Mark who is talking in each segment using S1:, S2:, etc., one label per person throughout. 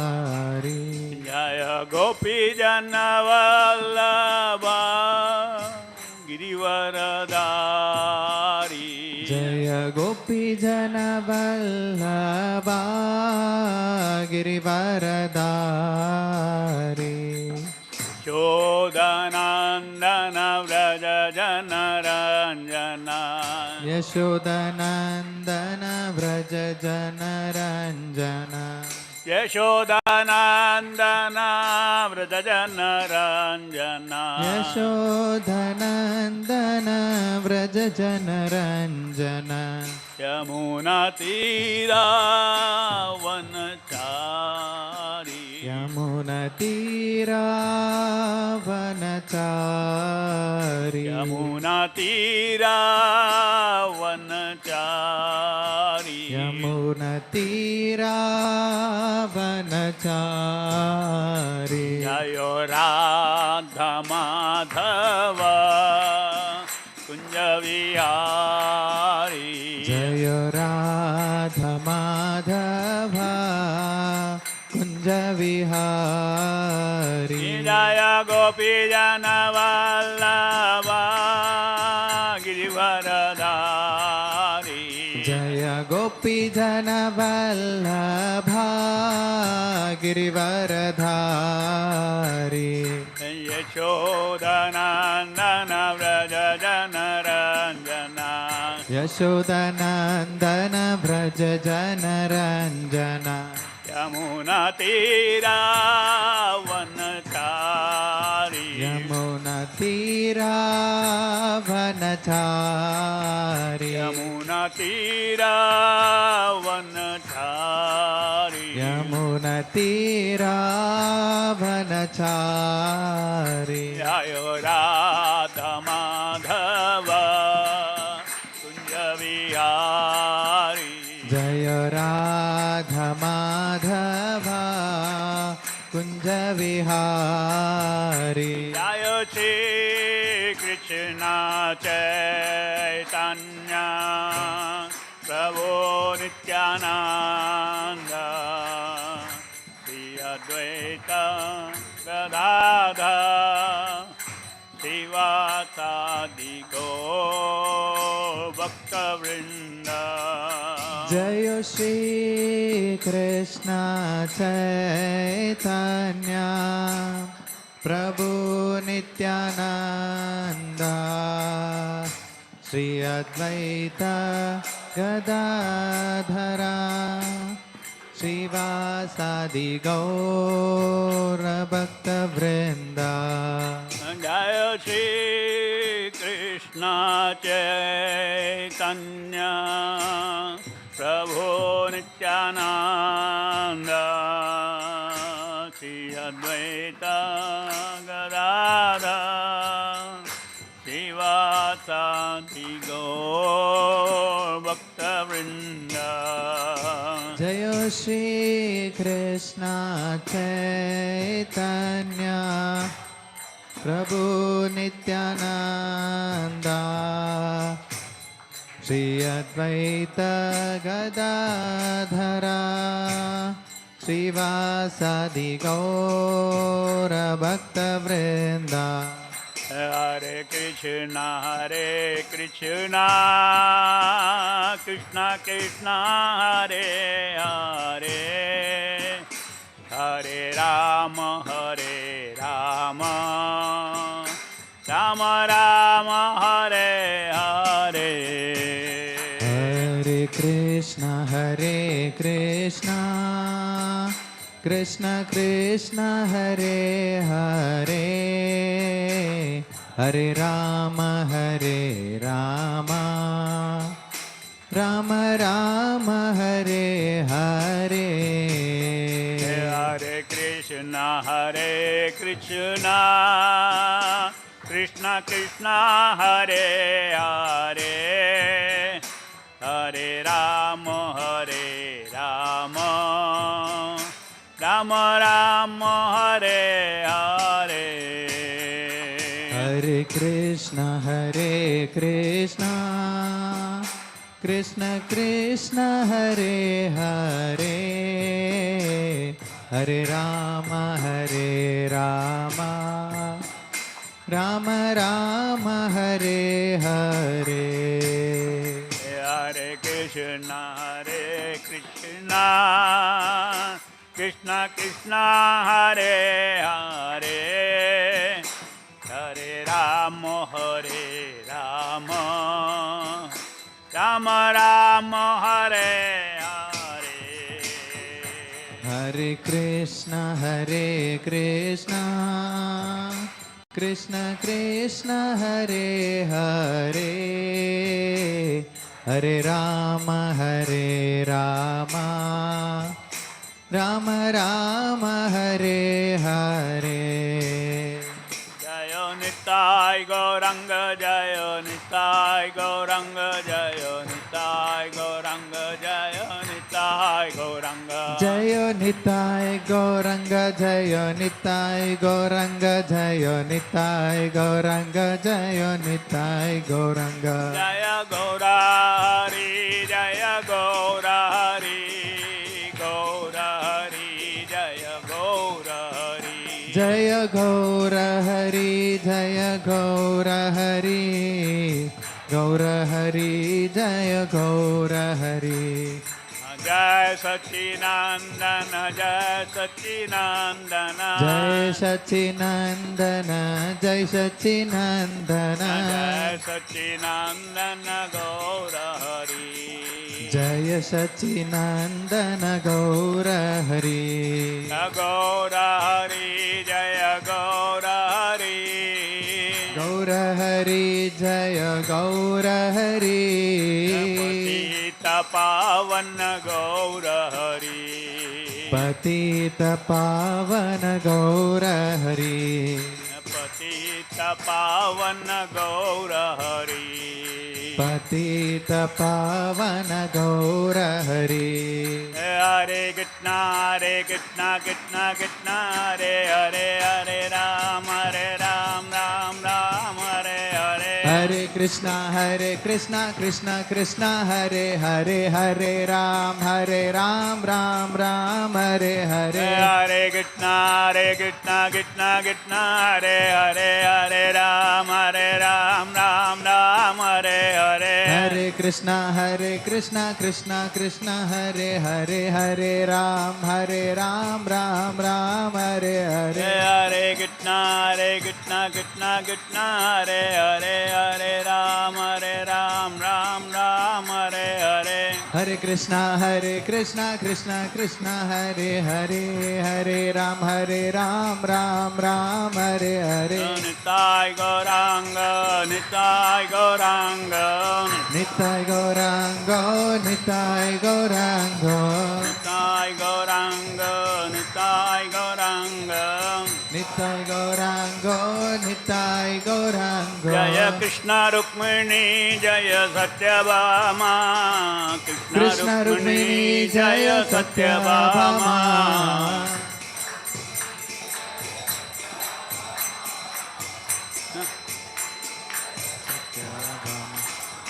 S1: Radhari
S2: Jaya Gopi Janavallabha Girivaradari
S1: Jaya Gopi Janavallabha Girivaradari
S2: Yashodanandana Vraja Janaranjana
S1: Yashodanandana Vraja Janaranjana
S2: Yashodanandana Vraja Janaranjana
S1: Yashodanandana Vraja Janaranjana
S2: Yamuna Tira Vanachari
S1: Yamuna Tira Vanachari
S2: Yamuna Tira Vanachari
S1: Yamuna Tira Vanachari
S2: Jayo Radha Madhava Kunja Vihari
S1: Jaya Radha Madhava Kunja Vihari
S2: Jaya Gopi Janavallabha Girivaradari
S1: Jaya Gopi Janavallabha Girivaradari
S2: Yashodanandana Vraja Janaranjana
S1: Yashodanandana Vraja Janaranjana
S2: Yamuna Tira Vanachari
S1: Yamuna Tira Vanachari
S2: Yamuna Tira Vanachari
S1: Yamuna Tira Vanachari
S2: Jayo Radha Madhava Kunja Vihari
S1: Jaya Radha Madhava Kunja Vihari
S2: Jayo Shri Krishna Chaitanya Prabhu Nityananda Shri Advaita Gadadha Sivasadi Gaur Bhakta Vrinda
S1: Jaya Shri Krishna Chaitanya Prabhu Nityananda Shri Advaita Gadadhara Srivasadi Gaura Bhakta Vrinda
S2: Jaya Shri Krishna Chaitanya Prabhu Nityananda Shri Advaita Gadadha Srivasadi Gaur Bhakta Vrinda
S1: Jaya Shri Krishna Chaitanya Prabhu Nityananda Shri Advaita Gadadhara Srivasadi Gaura Bhakta Vrinda
S2: Hare Krishna Krishna Krishna Hare Hare Hare Rama Rama Rama Hare Hare
S1: Hare Krishna, Krishna Krishna, Hare Hare, Hare Rama, Rama Rama, Hare Hare.
S2: Hare Krishna, Krishna Krishna, Hare Hare, Hare Rama, Rama Rama, Hare Hare.
S1: Hare Krishna, Krishna Krishna, Hare Hare, Hare Rama, Rama Rama, Hare Hare.
S2: Hare Krishna, Krishna Krishna, Hare Hare, Hare Rama, Rama Rama, Hare Hare.
S1: Hare Krishna, Krishna Krishna, Hare Hare, Hare Rama, Rama Rama, Hare Hare.
S2: Jaya Nitai Gauranga, Jaya Nitai Gauranga, Jaya Nitai Gauranga, Jaya Nitai Gauranga.
S1: Jaya Nitai Gauranga, Jaya Nitai Gauranga, Jaya Nitai Gauranga, Jaya Nitai Gauranga.
S2: Jaya Gaurari, Jaya Gaurari, Gaurari, Jaya Gaurari.
S1: Jaya Gaura Hari, Jaya Gaura Hari, Gaura Hari, Jaya Gaura Hari.
S2: Jai Sachinandana, Jai Sachinandana,
S1: Jai Sachinandana, Jai Sachinandana,
S2: Jai Sachinandana Gaura Hari.
S1: Jaya Sachinandana Gaura Hari.
S2: Gaura Hari, Jaya Gaura Hari.
S1: Gaura Hari, Jaya Gaura Hari.
S2: Patita Pavana Gaura Hari.
S1: Patita Pavana Gaura Hari.
S2: Patita Pavana Gaura Hari.
S1: Patita Pavana Gaura Hari.
S2: Hare Krishna, Krishna Krishna, Hare Hare, Hare Ram, Ram Ram, Hare Hare.
S1: Hare Krishna, Krishna Krishna, Hare Hare, Hare Ram, Ram Ram, Hare Hare.
S2: Hare Krishna, Krishna Krishna, Hare Hare, Hare Ram, Ram Ram, Hare Hare.
S1: Hare Krishna, Krishna Krishna, Hare Hare, Hare Ram, Ram Ram, Hare Hare.
S2: Hare Krishna, Krishna Krishna, Hare Hare, Hare Ram, Ram Ram, Hare Hare.
S1: Hare Krishna, Krishna Krishna, Hare Hare, Hare Ram, Ram Ram, Hare Hare.
S2: Nitai Gauranga, Nitai Gauranga,
S1: Nitai Gauranga, Nitai Gauranga,
S2: Nitai Gauranga, Nitai Gauranga.
S1: Nitai Gauranga, Nitai Gauranga.
S2: Jaya Krishna Rukmini, Jaya Satyabhama,
S1: Krishna Rukmini, Jaya Satyabhama.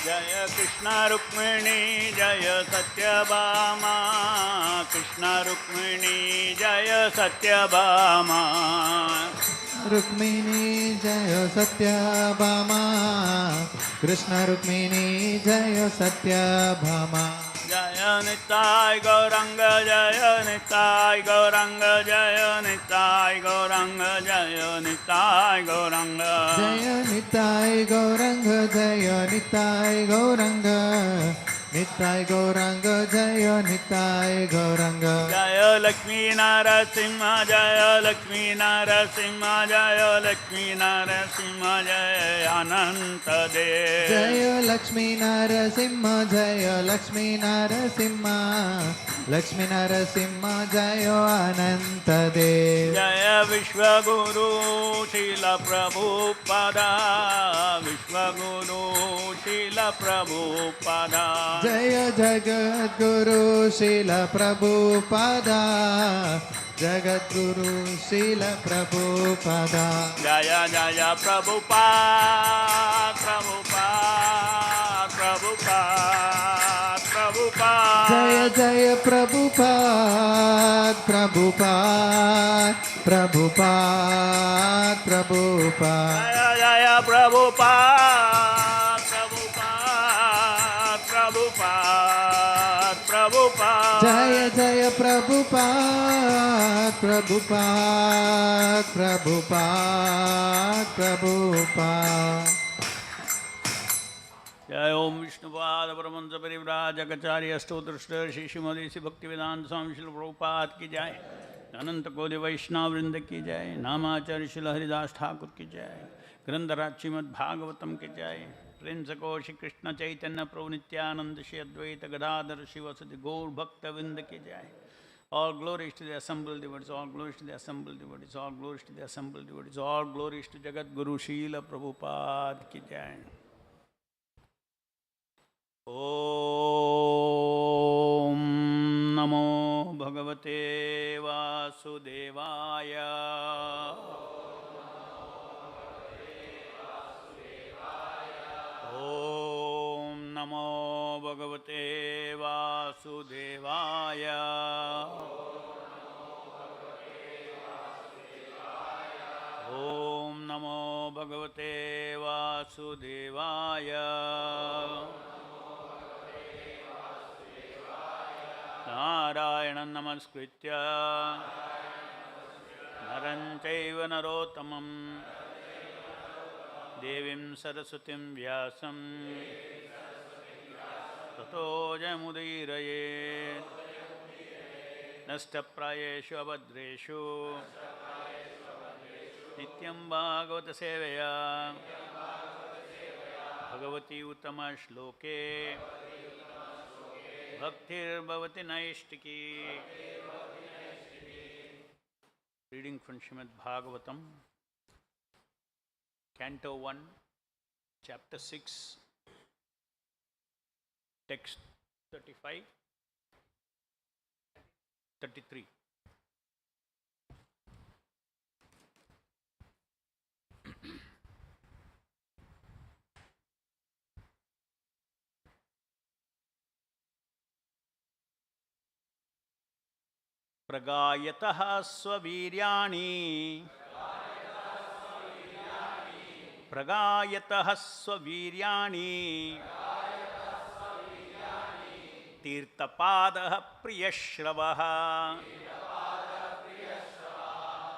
S2: Jaya Krishna Rukmini, Jaya Satyabhama, Krishna Rukmini, Jaya Satyabhama.
S1: Rukmini Jaya Satyabhama, Krishna Rukmini Jaya Satyabhama.
S2: Jaya Nitai Gauranga, Jaya Nitai Gauranga, Jaya Nitai Gauranga, Jaya Nitai Gauranga.
S1: Jaya Nitai Gauranga, Jaya Nitai Gauranga, Nitai Gaurang जय निताय गौरांग
S2: जय लक्ष्मी नरसिंह जय लक्ष्मी नरसिंह जय लक्ष्मी नरसिंह जय अनंत देव
S1: जय लक्ष्मी नरसिंह जय लक्ष्मी नरसिंह लक्ष्मी नरसिंह जय अनंत देव
S2: जय विश्वगुरु शील प्रभुपादा विश्वगुरु शील प्रभुपादा
S1: जय जगद्गुरु शील प्रभुपादा जगद्गुरु शील प्रभुपादा
S2: जय जय प्रभुपाद प्रभुपाद प्रभुपाद प्रभुपाद
S1: जय जय प्रभुपाद प्रभुपाद प्रभुपाद प्रभुपाद
S2: जय जय प्रभुपाद प्रभुपाद प्रभुपाद प्रभुपाद
S1: जय जय प्रभुपाद प्रभुपाद प्रभुपाद प्रभुपाद
S2: जय ओम विष्णुपाद परमहंस परिव्राजकाचार्य अष्टोत्तरश्रेष्ठ श्री श्रीमती श्री भक्तिवेदांत स्वामी श्री प्रभुपाद की जय अनंत कोटि वैष्णव वृंद की जय नामाचार्य श्री हरिदास ठाकुर की जय ग्रंथराज श्रीमद्-भागवतम की जय प्रिंस को श्री कृष्ण चैतन्य प्रभु नित्यानंद श्री अद्वैत गदाधर शिवसति गौर भक्त वृंद की जय All glories to the assembled devotees, all glories to the assembled devotees, all glories to the assembled devotees, all glories to Jagat Guru Srila Prabhupada ki jai. Om Namo Bhagavate Vasudevaya. Om Namo Bhagavate Vasudevaya. Om Namo Bhagavate Vasudevaya. Narayanam namaskritya Naram chaiva narottamam Devim Saraswatim Vyasam Tato Jamudiraya Nashtaprayeshu abhadreshu Nityam Bhagavata Sevaya Bhagavati Uttama Shloke Bhaktir Bhavati Naishtiki. Reading from Srimad-Bhagavatam, Canto 1, Chapter 6, Text 35, 33. प्रगायतः स्ववीर्याणि प्रगायतः स्ववीर्याणि तीर्थपादः प्रियश्रवः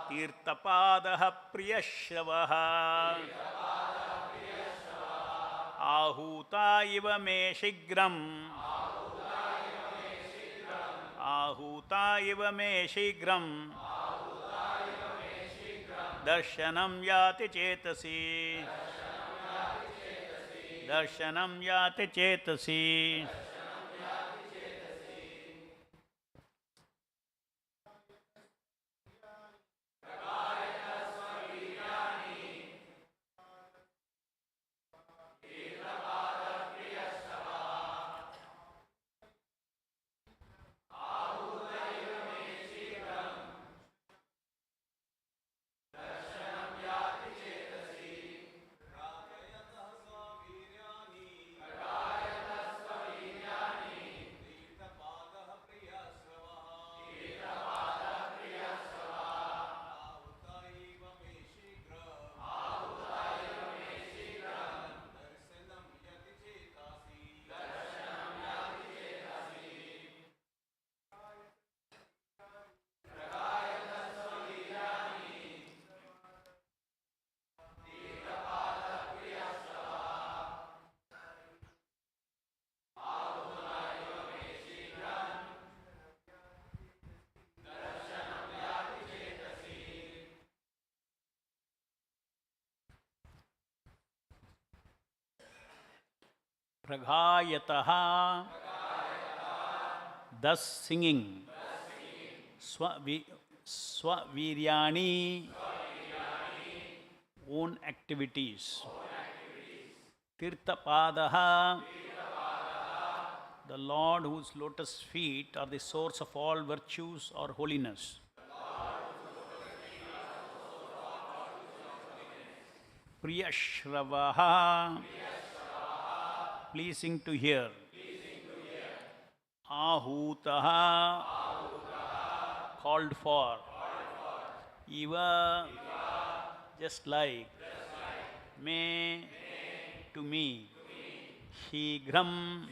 S2: तीर्थपादः प्रियश्रवः आहूता इव मे शीघ्रम् आहूता इव मे शीघ्रम् दर्शनं याति चेतसि दर्शनं याति चेतसि Praghayataha, thus singing, Swaviryani, own activities. Tirthapadaha, the Lord whose lotus feet are the source of all virtues or holiness. Priyashravaha, pleasing to hear. Ahutaha, called for. Eva, just like. Me, to me. Shighram,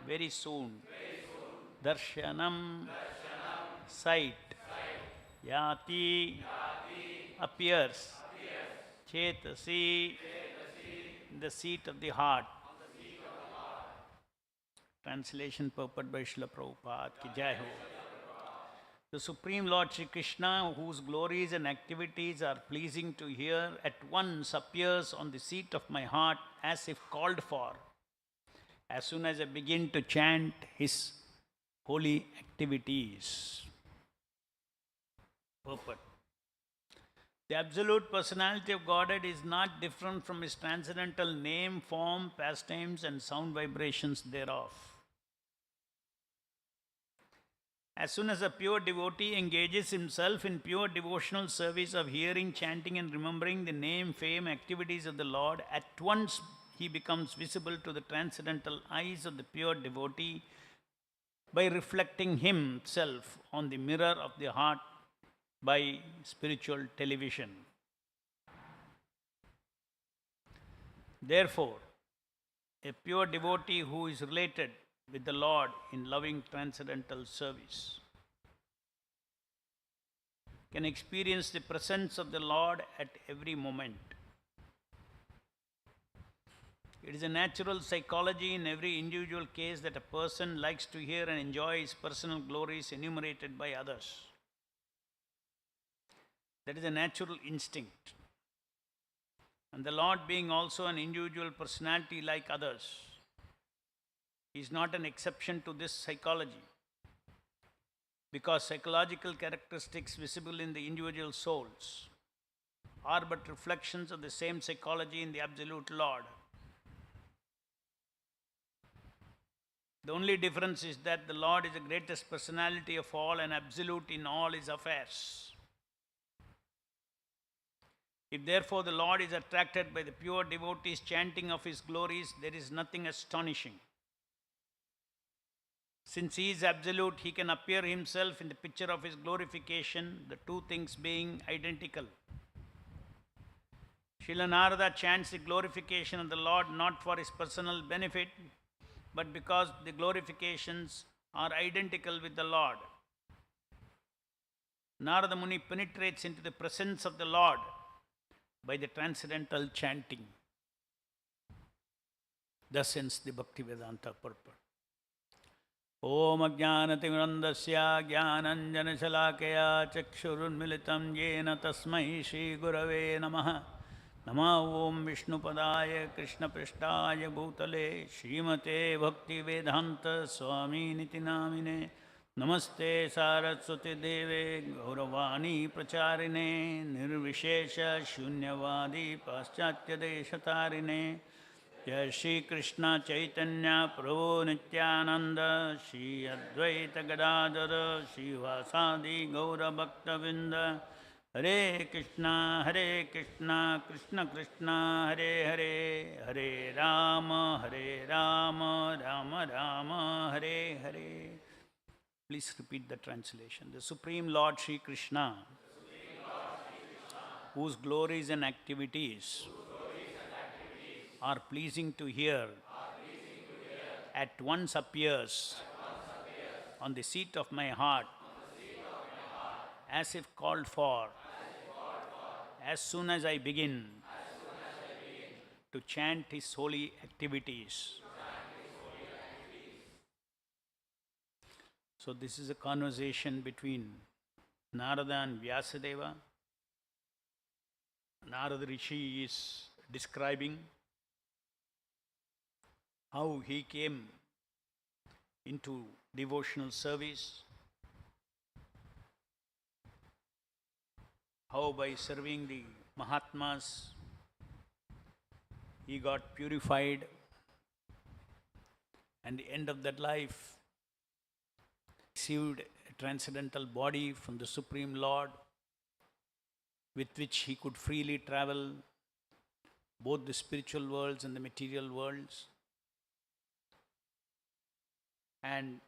S2: very soon. Darshanam, sight. Yati, appears. Chetasi, the seat of the heart. Translation purport by Srila Prabhupada ki Jai Ho. The Supreme Lord Sri Krishna, whose glories and activities are pleasing to hear, at once appears on the seat of my heart as if called for, as soon as I begin to chant his holy activities. Purport. The absolute personality of Godhead is not different from his transcendental name, form, pastimes, and sound vibrations thereof. As soon as a pure devotee engages himself in pure devotional service of hearing, chanting, and remembering the name, fame, activities of the Lord, at once he becomes visible to the transcendental eyes of the pure devotee by reflecting himself on the mirror of the heart by spiritual television. Therefore, a pure devotee who is related with the Lord in loving transcendental service can experience the presence of the Lord at every moment. It is a natural psychology in every individual case that a person likes to hear and enjoy his personal glories enumerated by others. That is a natural instinct. And the Lord, being also an individual personality like others, is not an exception to this psychology, because psychological characteristics visible in the individual souls are but reflections of the same psychology in the Absolute Lord. The only difference is that the Lord is the greatest personality of all and absolute in all his affairs. If therefore the Lord is attracted by the pure devotees' chanting of his glories, there is nothing astonishing. Since he is absolute, he can appear himself in the picture of his glorification, the two things being identical. Srila Narada chants the glorification of the Lord not for his personal benefit, but because the glorifications are identical with the Lord. Narada Muni penetrates into the presence of the Lord by the transcendental chanting. Thus ends the Bhaktivedanta purport. Om Ajnanatimirandasya Jnananjanashalakaya Chakshurunmilitam Yena Tasmai Shri Gurave Namaha. Nama Om Vishnupadaya Krishna Prishtaya Bhutale Srimate Bhaktivedanta Swami Niti Namine. Namaste Saraswati Deve Gauravani Pracharine Nirvishesha Shunyavadi Paschatya Deshatarine. Jai Shri Krishna Chaitanya Prabhu Nityananda Shri Advaita Gadadhara Shri Vasadi Gaura Bhaktavinda. Hare Krishna Krishna Krishna Hare Hare, Hare Rama Rama Rama Hare Hare. Please repeat the translation. The Supreme Lord Sri Krishna, whose glories and activities are pleasing to hear, at once appears on the seat of my heart as if called for, as soon as I begin to chant his holy activities. So this is a conversation between Narada and Vyasadeva. Narada Rishi is describing how he came into devotional service, how by serving the Mahatmas he got purified, and the end of that life received a transcendental body from the Supreme Lord with which he could freely travel both the spiritual worlds and the material worlds. And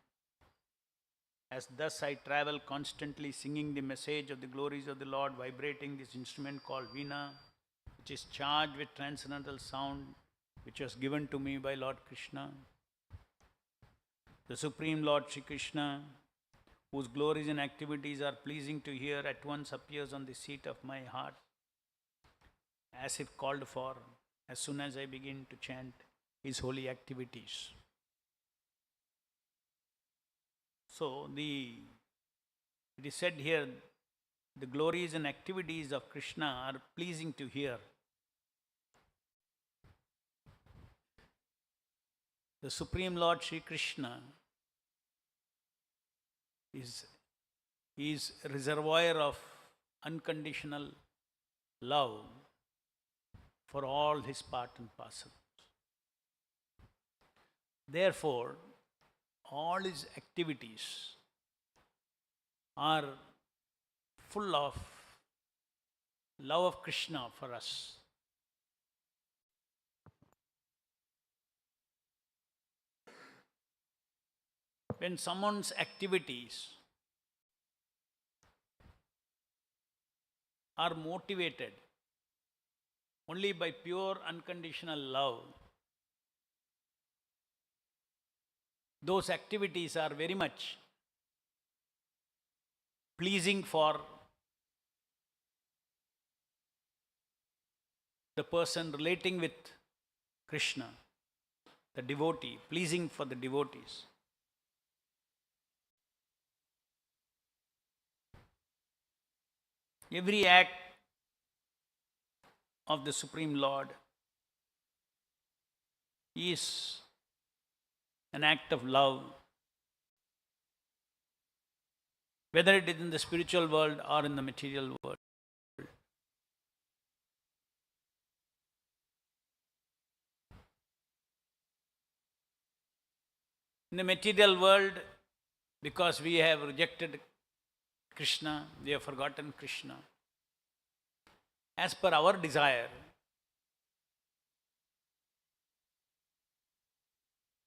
S2: as thus I travel constantly singing the message of the glories of the Lord, vibrating this instrument called Veena, which is charged with transcendental sound, which was given to me by Lord Krishna. The Supreme Lord Sri Krishna, whose glories and activities are pleasing to hear, at once appears on the seat of my heart, as if called for, as soon as I begin to chant his holy activities. So, it is said here, the glories and activities of Krishna are pleasing to hear. The Supreme Lord Sri Krishna is a reservoir of unconditional love for all his part and parcels. Therefore, all his activities are full of love of Krishna for us. When someone's activities are motivated only by pure unconditional love, those activities are very much pleasing for the person relating with Krishna, the devotee, pleasing for the devotees. Every act of the Supreme Lord is an act of love, whether it is in the spiritual world or in the material world. In the material world, because we have rejected Krishna, we have forgotten Krishna. As per our desire,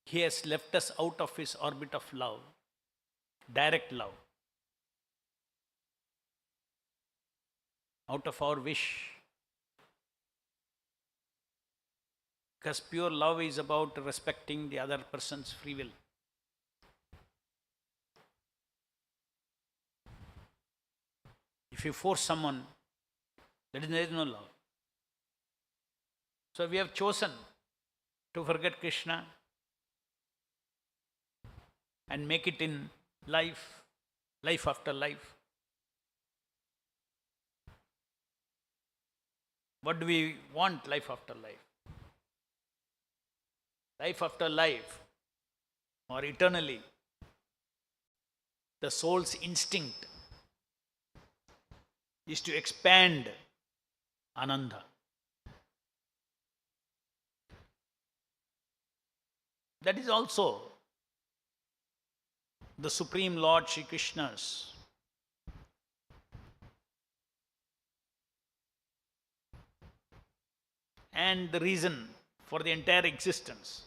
S2: he has left us out of his orbit of love, direct love. Out of our wish. Because pure love is about respecting the other person's free will. If you force someone, there is no love. So we have chosen to forget Krishna and make it in life, life after life. What do we want life after life? Life after life, or eternally, the soul's instinct is to expand Ananda. That is also the Supreme Lord Sri Krishna's and the reason for the entire existence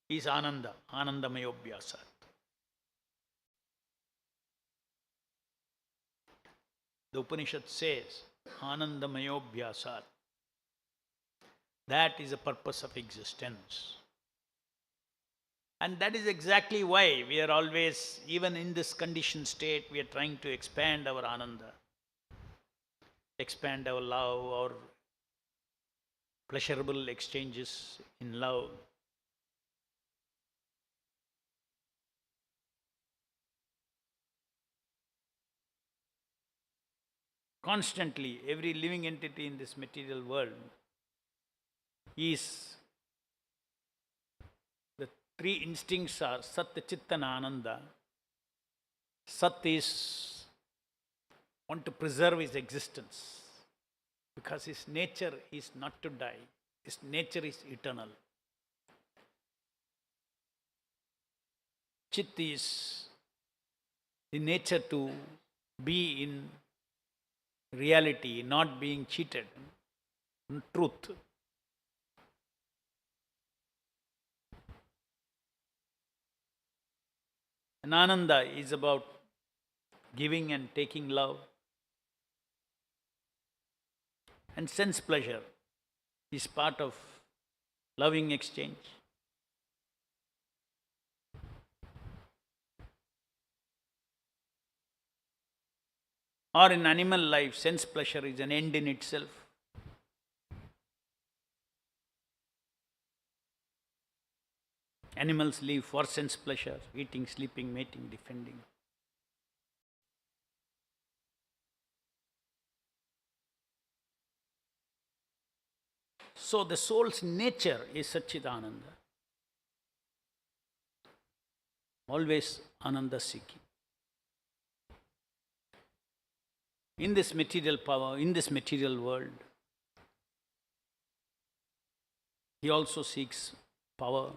S2: is Ananda, Anandamayobhyasat. The Upanishad says, Anandamayobhyasat. That is the purpose of existence. And that is exactly why we are always, even in this conditioned state, we are trying to expand our Ananda, expand our love, our pleasurable exchanges in love. Constantly, every living entity in this material world is three instincts are Sat, Chitta and Ananda. Sat is want to preserve his existence because his nature is not to die. His nature is eternal. Chit is the nature to be in reality, not being cheated, in truth. And Ananda is about giving and taking love. And sense pleasure is part of loving exchange. Or in animal life, sense pleasure is an end in itself. Animals live for sense pleasure, eating, sleeping, mating, defending. So the soul's nature is Satchidananda. Always Ananda seeking. In this material power, in this material world, he also seeks power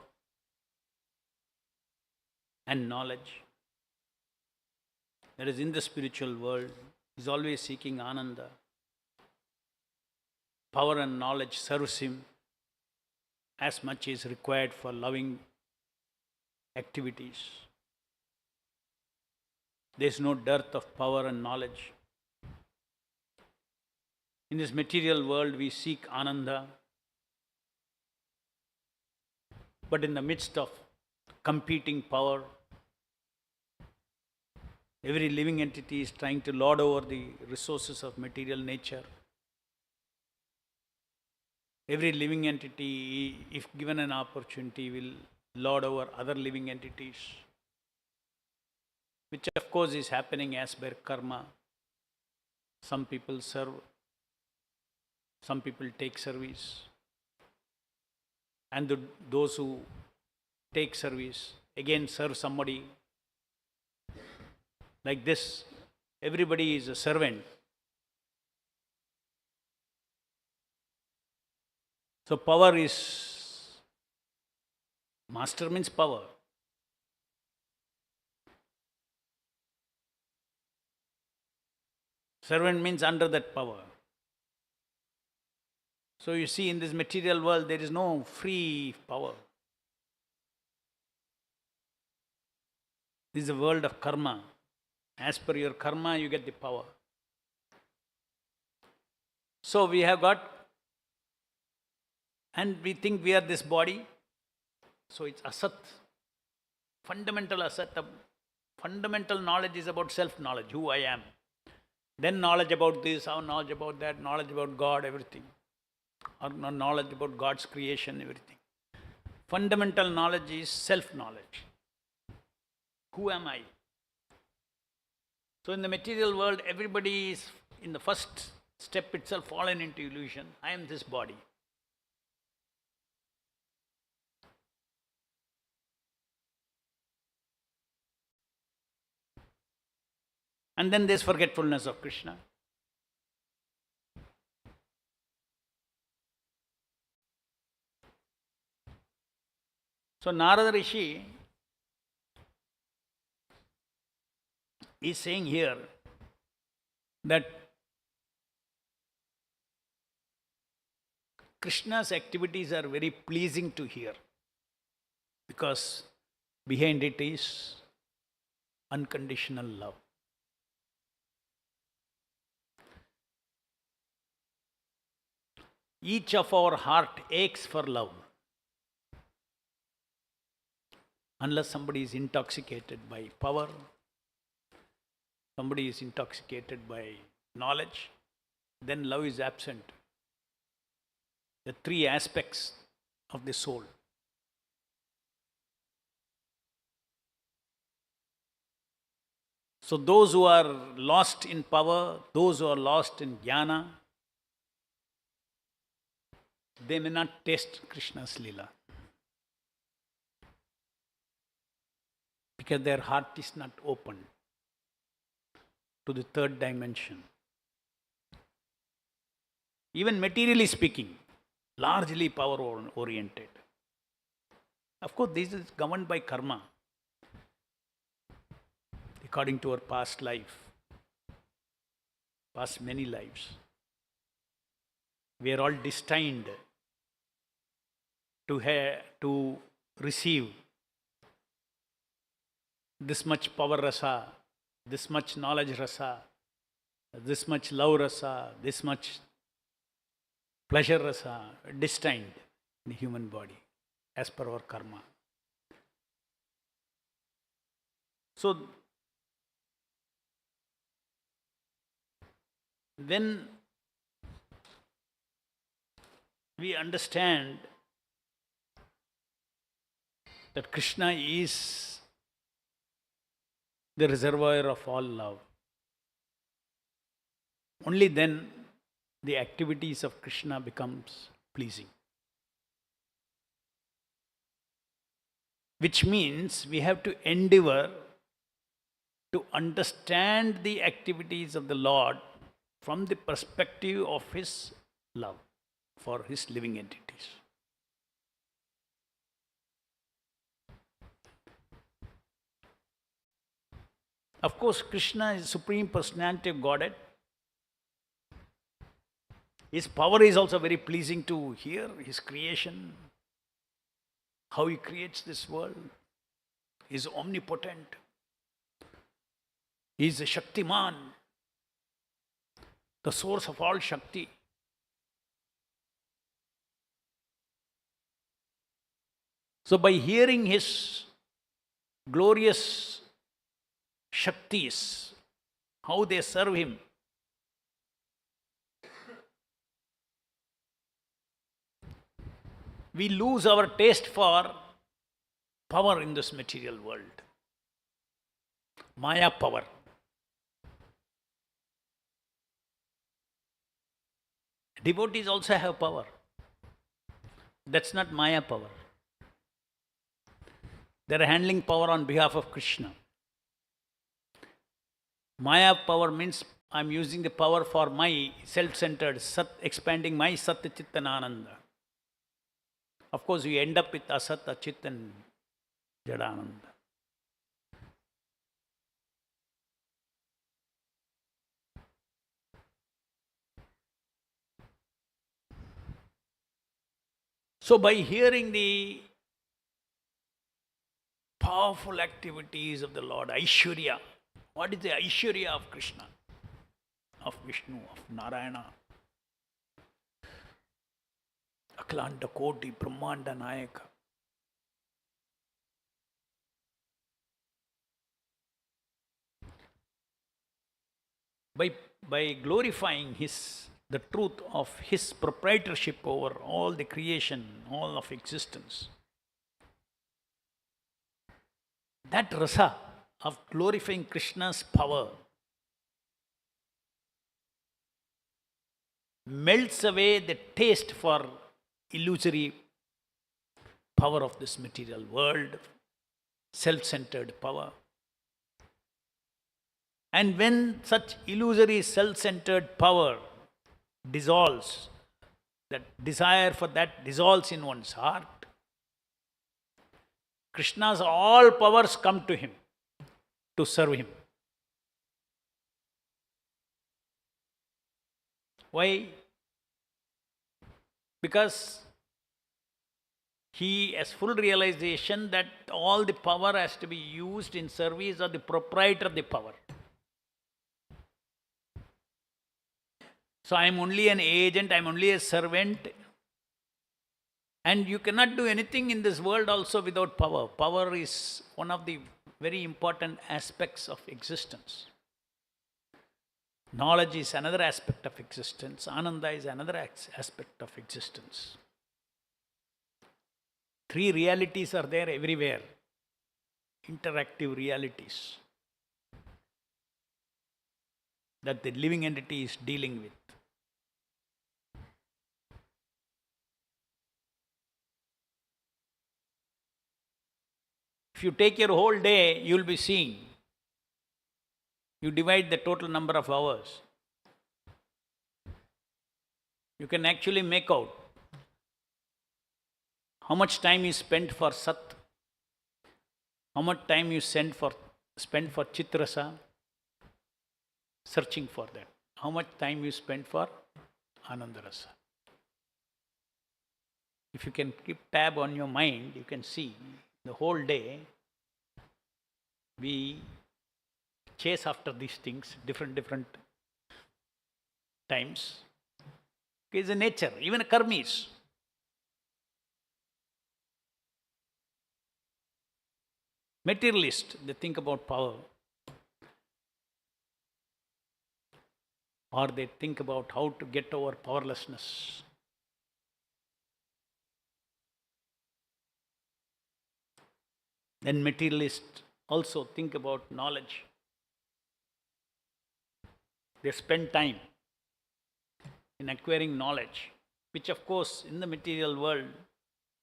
S2: and knowledge. That is, in the spiritual world, he is always seeking Ananda. Power and knowledge serves him as much as required for loving activities. There is no dearth of power and knowledge. In this material world, we seek Ananda, but in the midst of competing power, every living entity is trying to lord over the resources of material nature. Every living entity, if given an opportunity, will lord over other living entities, which of course is happening as per karma. Some people serve, some people take service, and those who take service again serve somebody. Like this, everybody is a servant. So power is, master means power. Servant means under that power. So you see, in this material world, there is no free power. This is a world of karma. As per your karma, you get the power. So we have got, and we think we are this body. So it's asat. Fundamental asat. The fundamental knowledge is about self-knowledge, who I am. Then knowledge about this, or knowledge about that, knowledge about God, everything. Or knowledge about God's creation, everything. Fundamental knowledge is self-knowledge. Who am I? So in the material world, everybody is in the first step itself fallen into illusion. I am this body. And then there's forgetfulness of Krishna. So Narada Rishi is saying here that Krishna's activities are very pleasing to hear, because behind it is unconditional love. Each of our heart aches for love. Unless somebody is intoxicated by power, somebody is intoxicated by knowledge, then love is absent. The three aspects of the soul. So those who are lost in power, those who are lost in jnana, they may not taste Krishna's Leela. because their heart is not open to the third dimension. Even materially speaking, largely power oriented. Of course, this is governed by karma, according to our past life, past many lives. We are all destined to receive this much power rasa, this much knowledge rasa, this much love rasa, this much pleasure rasa, destined in the human body as per our karma. So, when we understand that Krishna is the reservoir of all love, only then the activities of Krishna becomes pleasing. Which means we have to endeavor to understand the activities of the Lord from the perspective of His love for His living entities. Of course, Krishna is Supreme Personality of Godhead. His power is also very pleasing to hear, His creation, how He creates this world. He is omnipotent. He is a Shaktiman, the source of all Shakti. So by hearing His glorious Shaktis, how they serve Him, we lose our taste for power in this material world. Maya power. Devotees also have power. That's not Maya power. They are handling power on behalf of Krishna. Maya power means I am using the power for my self-centered, expanding my Sat Chit and Ananda. Of course, we end up with Asat, Achit and Jadananda. So by hearing the powerful activities of the Lord, Aishwarya, what is the Aishwarya of Krishna, of Vishnu, of Narayana? Aklanta Koti Brahmanda Nayaka. By glorifying the truth of His proprietorship over all the creation, all of existence, that rasa of glorifying Krishna's power melts away the taste for illusory power of this material world, self-centered power. And when such illusory self-centered power dissolves, that desire for that dissolves in one's heart, Krishna's all powers come to him to serve him. Why? Because he has full realization that all the power has to be used in service of the proprietor of the power. So I am only an agent, I am only a servant. And you cannot do anything in this world also without power. Power is one of the very important aspects of existence. Knowledge is another aspect of existence. Ananda is another aspect of existence. Three realities are there everywhere. Interactive realities that the living entity is dealing with. If you take your whole day, you will be seeing. You divide the total number of hours. You can actually make out how much time you spent for Sat, how much time you spent for Chitrasa, searching for that. How much time you spent for Anandarasa. If you can keep tab on your mind, you can see the whole day we chase after these things, different times. It's a nature, even a karmis. Materialist, they think about power. Or they think about how to get over powerlessness. Then materialists also think about knowledge. They spend time in acquiring knowledge, which of course in the material world,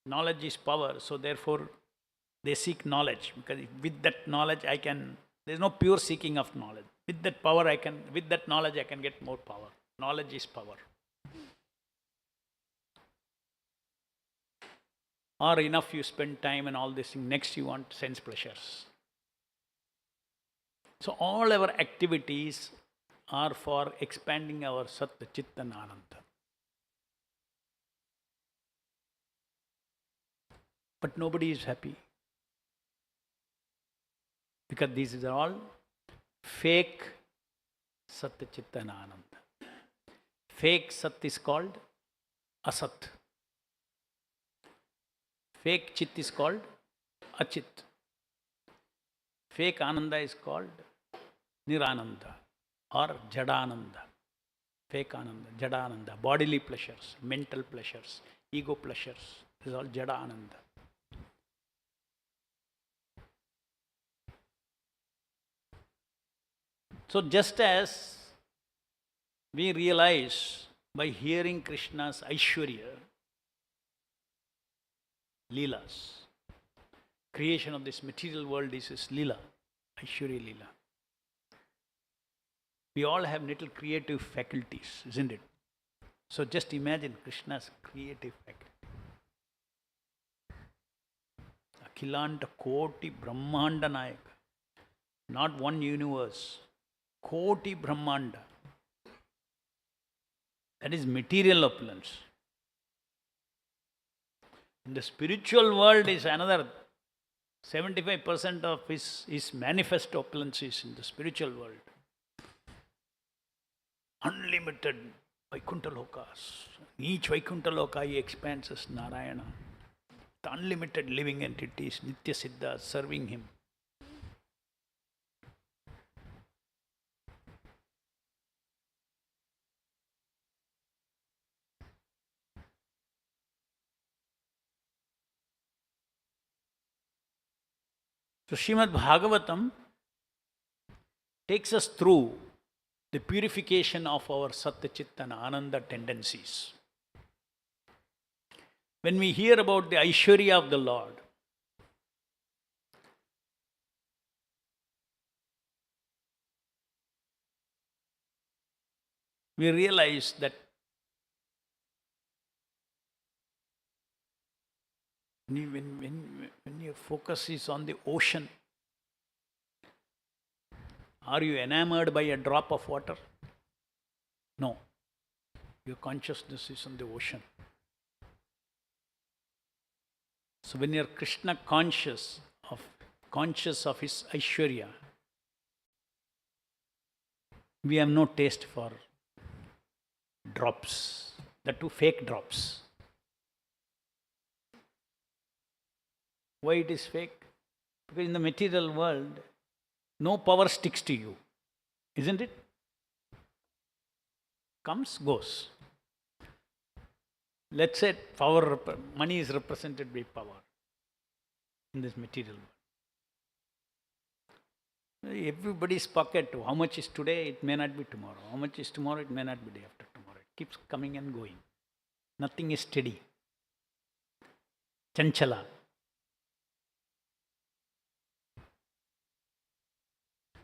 S2: knowledge is power, so therefore they seek knowledge, because with that knowledge there's no pure seeking of knowledge. With that knowledge I can get more power. Knowledge is power. Or enough you spend time and all this thing, next you want sense pleasures. So all our activities are for expanding our Sat, Chit and Ananda. But nobody is happy. Because these are all fake Sat, Chit and Ananda. Fake Sat is called Asat. Fake Chit is called Achit. Fake Ananda is called Nirananda or Jadananda. Fake Ananda, Jadananda. Bodily pleasures, mental pleasures, ego pleasures. This is all Jadananda. So just as we realize by hearing Krishna's Aishwarya, Leelas, creation of this material world is his Leela, Aishwarya Leela. We all have little creative faculties, isn't it? So just imagine Krishna's creative faculty. Akhilanta Koti Brahmanda Nayaka. Not one universe. Koti Brahmanda. That is material opulence. In the spiritual world is another 75% of his manifest opulence is in the spiritual world. Unlimited Vaikuntha Lokas. Each Vaikuntha Loka he expands as Narayana. The unlimited living entities, Nitya Siddhas, serving him. So Srimad-Bhagavatam takes us through the purification of our Satya, Chitta and Ananda tendencies. When we hear about the Aishwarya of the Lord, we realize that when your focus is on the ocean, are you enamored by a drop of water? No. Your consciousness is on the ocean. So when you are Krishna conscious of his Aishwarya, we have no taste for drops, the two fake drops. Why it is fake? Because in the material world, no power sticks to you, isn't it? Comes, goes. Let's say money is represented by power in this material world. Everybody's pocket, how much is today, it may not be tomorrow. How much is tomorrow, it may not be day after tomorrow. It keeps coming and going. Nothing is steady. Chanchala.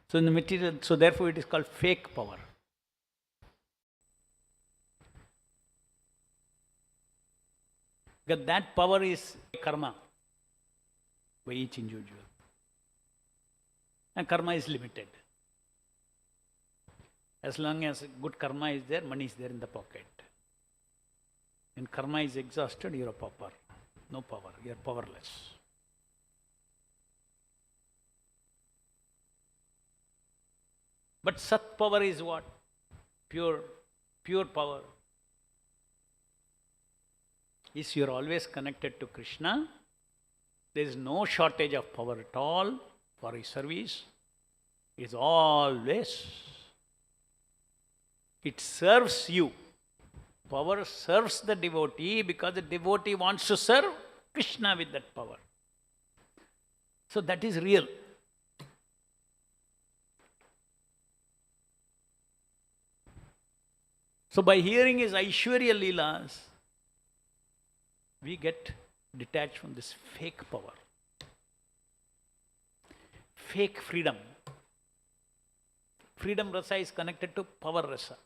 S2: So in the material, so therefore it is called fake power. Because that power is karma by each individual. And karma is limited. As long as good karma is there, money is there in the pocket. When karma is exhausted, you are a pauper. No power, you are powerless. But Sat power is what? Pure power. Is you are always connected to Krishna. There is no shortage of power at all for his service. It is always. It serves you. Power serves the devotee because the devotee wants to serve Krishna with that power. So that is real. So by hearing his Aishwarya Leelas, we get detached from this fake power. Fake freedom. Freedom rasa is connected to power rasa.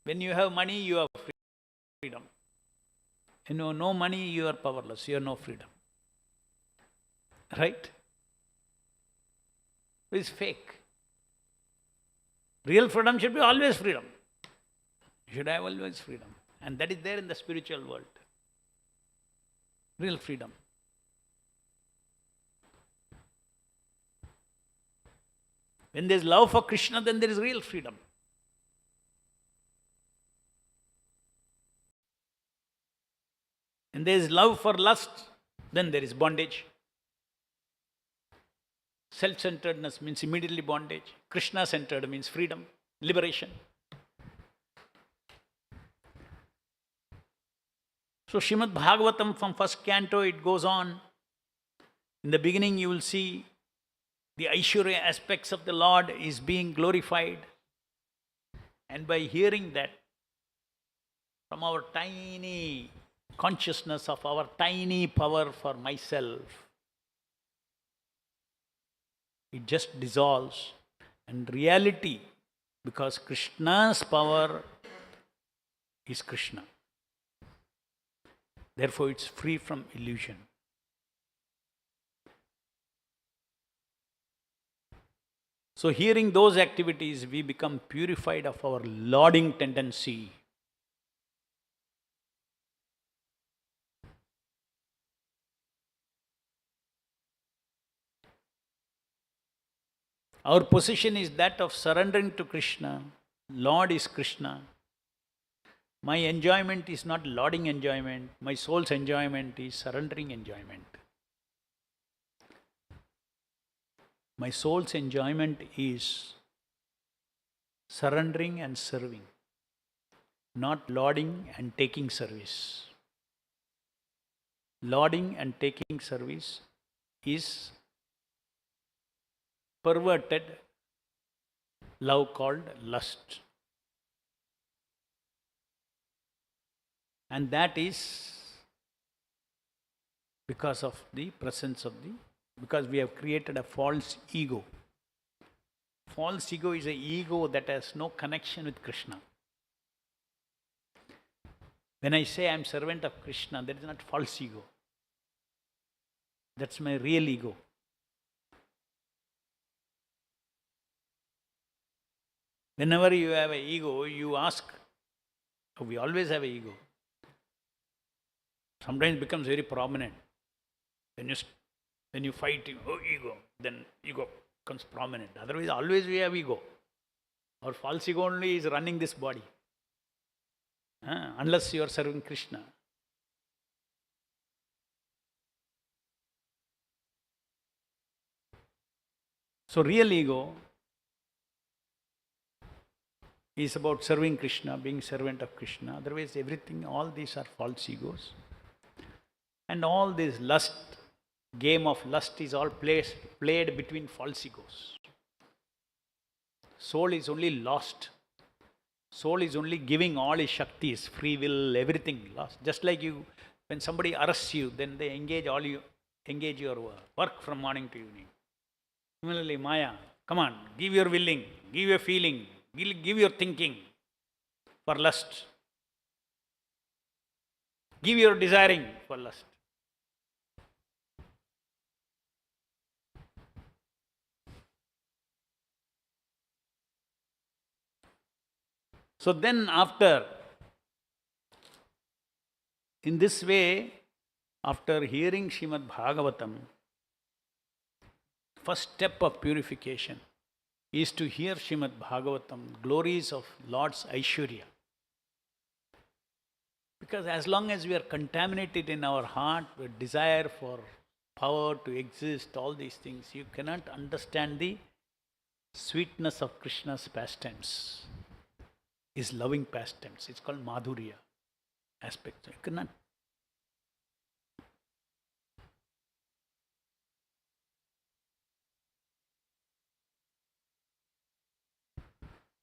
S2: When you have money, you have freedom. When you have no money, you are powerless. You have no freedom. Right? It is fake. Real freedom should be always freedom. You should have always freedom. And that is there in the spiritual world. Real freedom. When there is love for Krishna, then there is real freedom. When there is love for lust, then there is bondage. Self-centeredness means immediately bondage. Krishna-centered means freedom, liberation. So Srimad-Bhagavatam from first canto, it goes on. In the beginning you will see the Aishwarya aspects of the Lord is being glorified. And by hearing that, from our tiny consciousness of our tiny power for myself, it just dissolves. And reality, because Krishna's power is Krishna. Therefore, it's free from illusion. So, hearing those activities, we become purified of our lauding tendency. Our position is that of surrendering to Krishna. Lord is Krishna. My enjoyment is not lauding enjoyment. My soul's enjoyment is surrendering enjoyment. My soul's enjoyment is surrendering and serving, not lauding and taking service. Lauding and taking service is perverted love called lust. And that is because of the presence of because we have created a false ego. False ego is an ego that has no connection with Krishna. When I say I am servant of Krishna, that is not false ego. That's my real ego. Whenever you have an ego, you ask, we always have an ego. Sometimes it becomes very prominent. When you fight, ego, then ego becomes prominent. Otherwise, always we have ego. Our false ego only is running this body. Unless you are serving Krishna. So, real ego is about serving Krishna, being servant of Krishna. Otherwise, everything, all these are false egos. And all this lust, game of lust is all played between false egos. Soul is only lost. Soul is only giving all his shaktis, free will, everything lost. Just like you, when somebody arrests you, then they engage your work from morning to evening. Similarly, Maya, come on, give your willing, give your feeling, give your thinking for lust. Give your desiring for lust. So then after, in this way, after hearing Srimad-Bhagavatam, first step of purification is to hear Srimad-Bhagavatam, glories of Lord's Aishwarya. Because as long as we are contaminated in our heart with desire for power to exist, all these things, you cannot understand the sweetness of Krishna's pastimes, his loving pastimes. It's called Madhurya aspect. You cannot.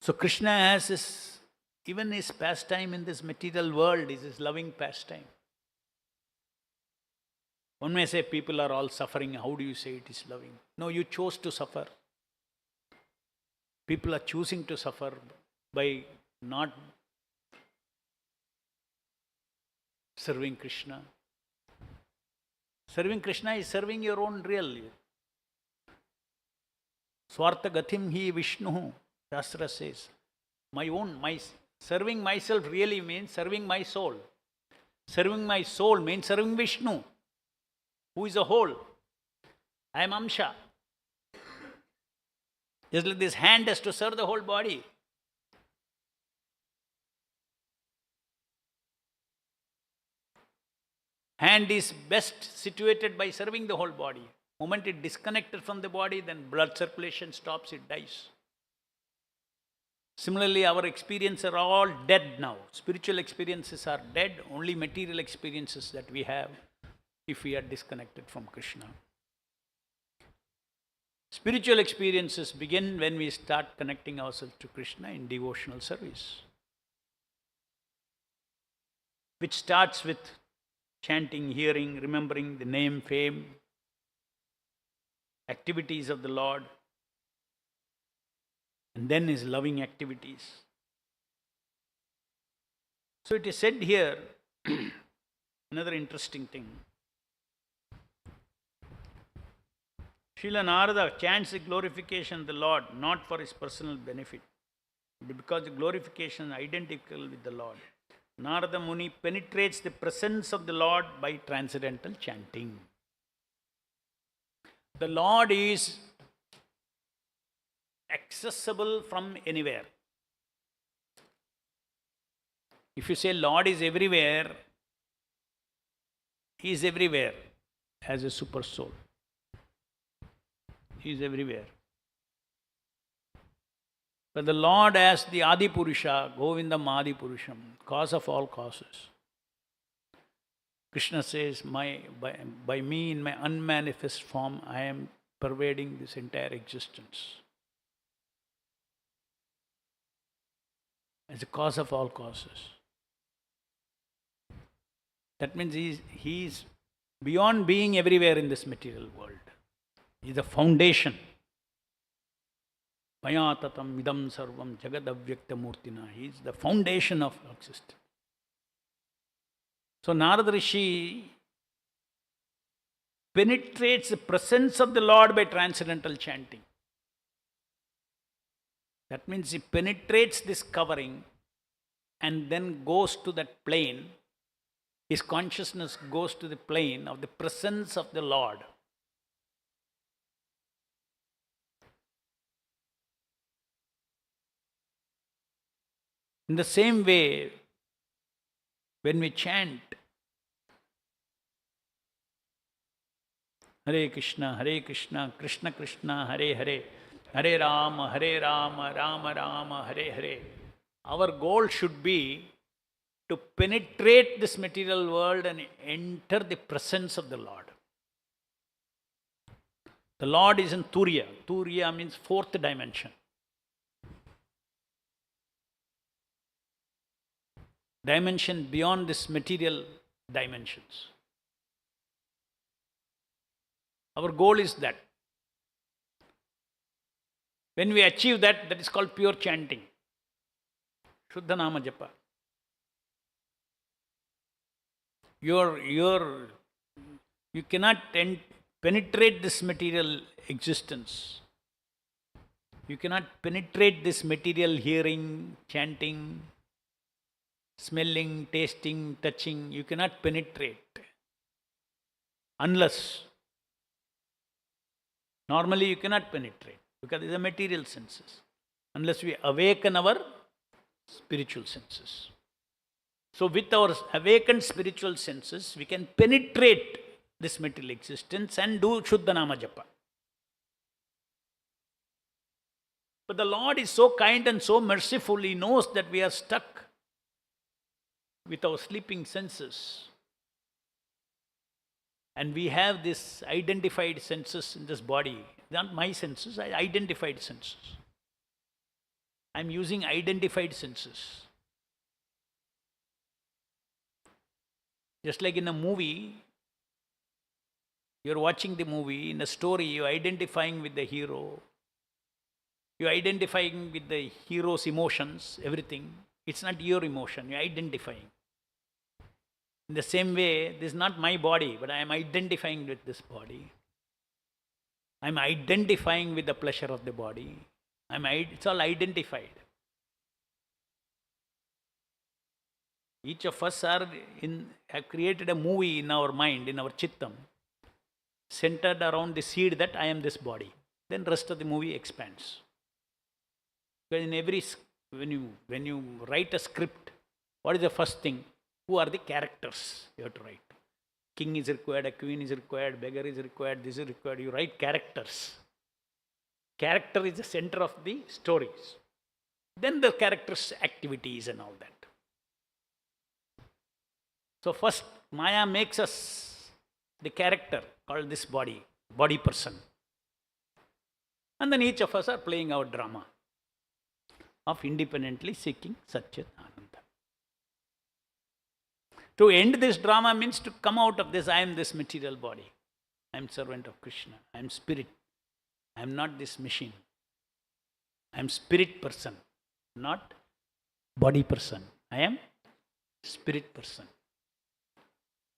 S2: So Krishna has his, even his pastime in this material world is his loving pastime. One may say people are all suffering. How do you say it is loving? No, you chose to suffer. People are choosing to suffer by not serving Krishna. Serving Krishna is serving your own real. Swartha gatim hi Vishnu, Shastra says. My serving myself really means serving my soul. Serving my soul means serving Vishnu, who is a whole. I am Amsha. Just like this hand has to serve the whole body. Hand is best situated by serving the whole body. The moment it disconnected from the body, then blood circulation stops, it dies. Similarly, our experiences are all dead now. Spiritual experiences are dead, only material experiences that we have if we are disconnected from Krishna. Spiritual experiences begin when we start connecting ourselves to Krishna in devotional service, which starts with chanting, hearing, remembering the name, fame, activities of the Lord, and then his loving activities. So it is said here, another interesting thing. Srila Narada chants the glorification of the Lord not for his personal benefit, but because the glorification is identical with the Lord. Narada Muni penetrates the presence of the Lord by transcendental chanting. The Lord is accessible from anywhere. If you say Lord is everywhere, he is everywhere as a super soul. He is everywhere. But the Lord as the Adi Purusha, Govindam Adi Purusham, cause of all causes. Krishna says, by me in my unmanifest form, I am pervading this entire existence. As a cause of all causes. That means he is beyond being everywhere in this material world. He is the foundation. Maya tatam idam sarvam jagadavyakta murtina. He is the foundation of existence. So Narada Rishi penetrates the presence of the Lord by transcendental chanting. That means he penetrates this covering and then goes to that plane. His consciousness goes to the plane of the presence of the Lord. In the same way, when we chant Hare Krishna, Krishna Krishna, Hare Hare, Hare Rama, Rama Rama, Hare Hare, our goal should be to penetrate this material world and enter the presence of the Lord. The Lord is in Turiya. Turiya means fourth dimension. Dimension beyond this material dimensions. Our goal is that. When we achieve that, that is called pure chanting. Shuddha Nama Japa. You cannot penetrate this material existence. You cannot penetrate this material hearing, chanting, smelling, tasting, touching. You cannot penetrate. Unless, normally you cannot penetrate because these are material senses. Unless we awaken our spiritual senses. So with our awakened spiritual senses, we can penetrate this material existence and do Shuddha Nama Japa. But the Lord is so kind and so merciful, He knows that we are stuck with our sleeping senses. And we have this identified senses in this body. Not my senses, identified senses. I am using identified senses. Just like in a movie, you are watching the movie, in a story, you are identifying with the hero. You are identifying with the hero's emotions, everything. It's not your emotion, you are identifying. In the same way, this is not my body, but I am identifying with this body. I am identifying with the pleasure of the body. It's all identified. Each of us have created a movie in our mind, in our chittam, centered around the seed that I am this body. Then rest of the movie expands. Because when you write a script, what is the first thing? Who are the characters you have to write? King is required, a queen is required, beggar is required, this is required. You write characters. Character is the center of the stories. Then the characters' activities and all that. So first, Maya makes us the character called this body person. And then each of us are playing our drama of independently seeking Satchit Ananda. To end this drama means to come out of this, I am this material body. I am servant of Krishna. I am spirit. I am not this machine. I am spirit person, not body person. I am spirit person.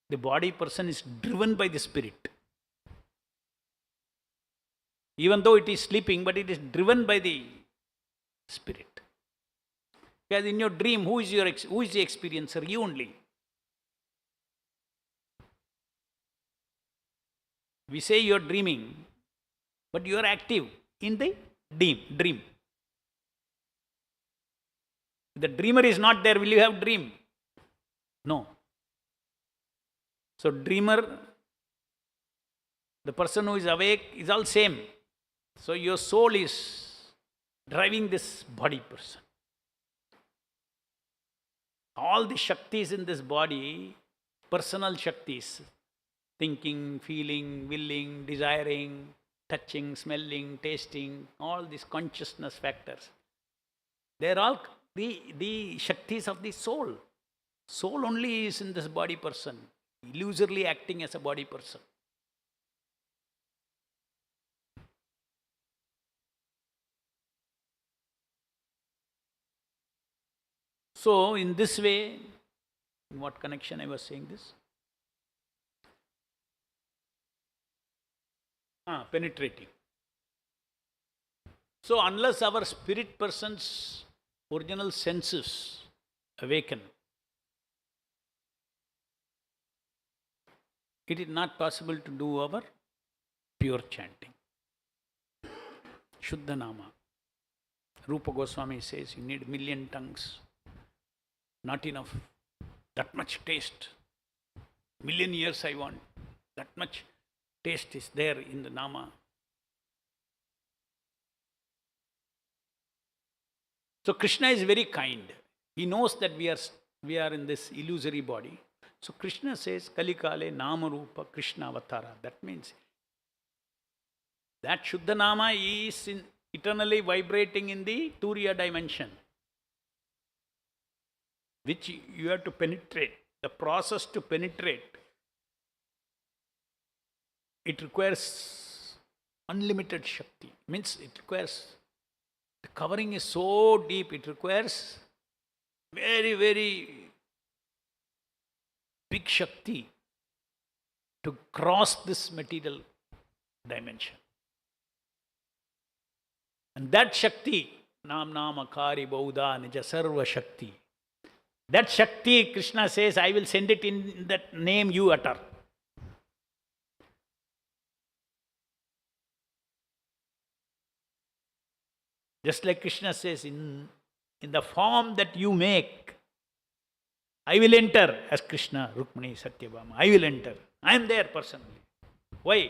S2: The body person is driven by the spirit. Even though it is sleeping, but it is driven by the spirit. Because in your dream, who is the experiencer? You only. We say you are dreaming, but you are active in the dream. If the dreamer is not there, will you have dream? No. So dreamer, the person who is awake is all same. So your soul is driving this body person. All the Shaktis in this body, personal Shaktis, thinking, feeling, willing, desiring, touching, smelling, tasting, all these consciousness factors. They are all the Shaktis of the soul. Soul only is in this body person, illusorily acting as a body person. So, in this way, in what connection I was saying this? Penetrating. So, unless our spirit person's original senses awaken, it is not possible to do our pure chanting. Shuddha Nama. Rupa Goswami says you need 1,000,000 tongues. Not enough. That much taste. 1,000,000 years I want. That much taste is there in the Nama. So Krishna is very kind. He knows that we are in this illusory body. So Krishna says, Kalikale Nama Rupa Krishna Avatara. That means that Shuddha Nama is eternally vibrating in the Turiya dimension, which you have to penetrate. The process to penetrate, it requires unlimited Shakti. Means it requires The covering is so deep, it requires very, very big Shakti to cross this material dimension. And that Shakti, Nam Namakari Bauda Nija Sarva Shakti, that Shakti, Krishna says, I will send it in that name you utter. Just like Krishna says, in the form that you make, I will enter as Krishna, Rukmini, Satyabhama. I will enter. I am there personally. Why?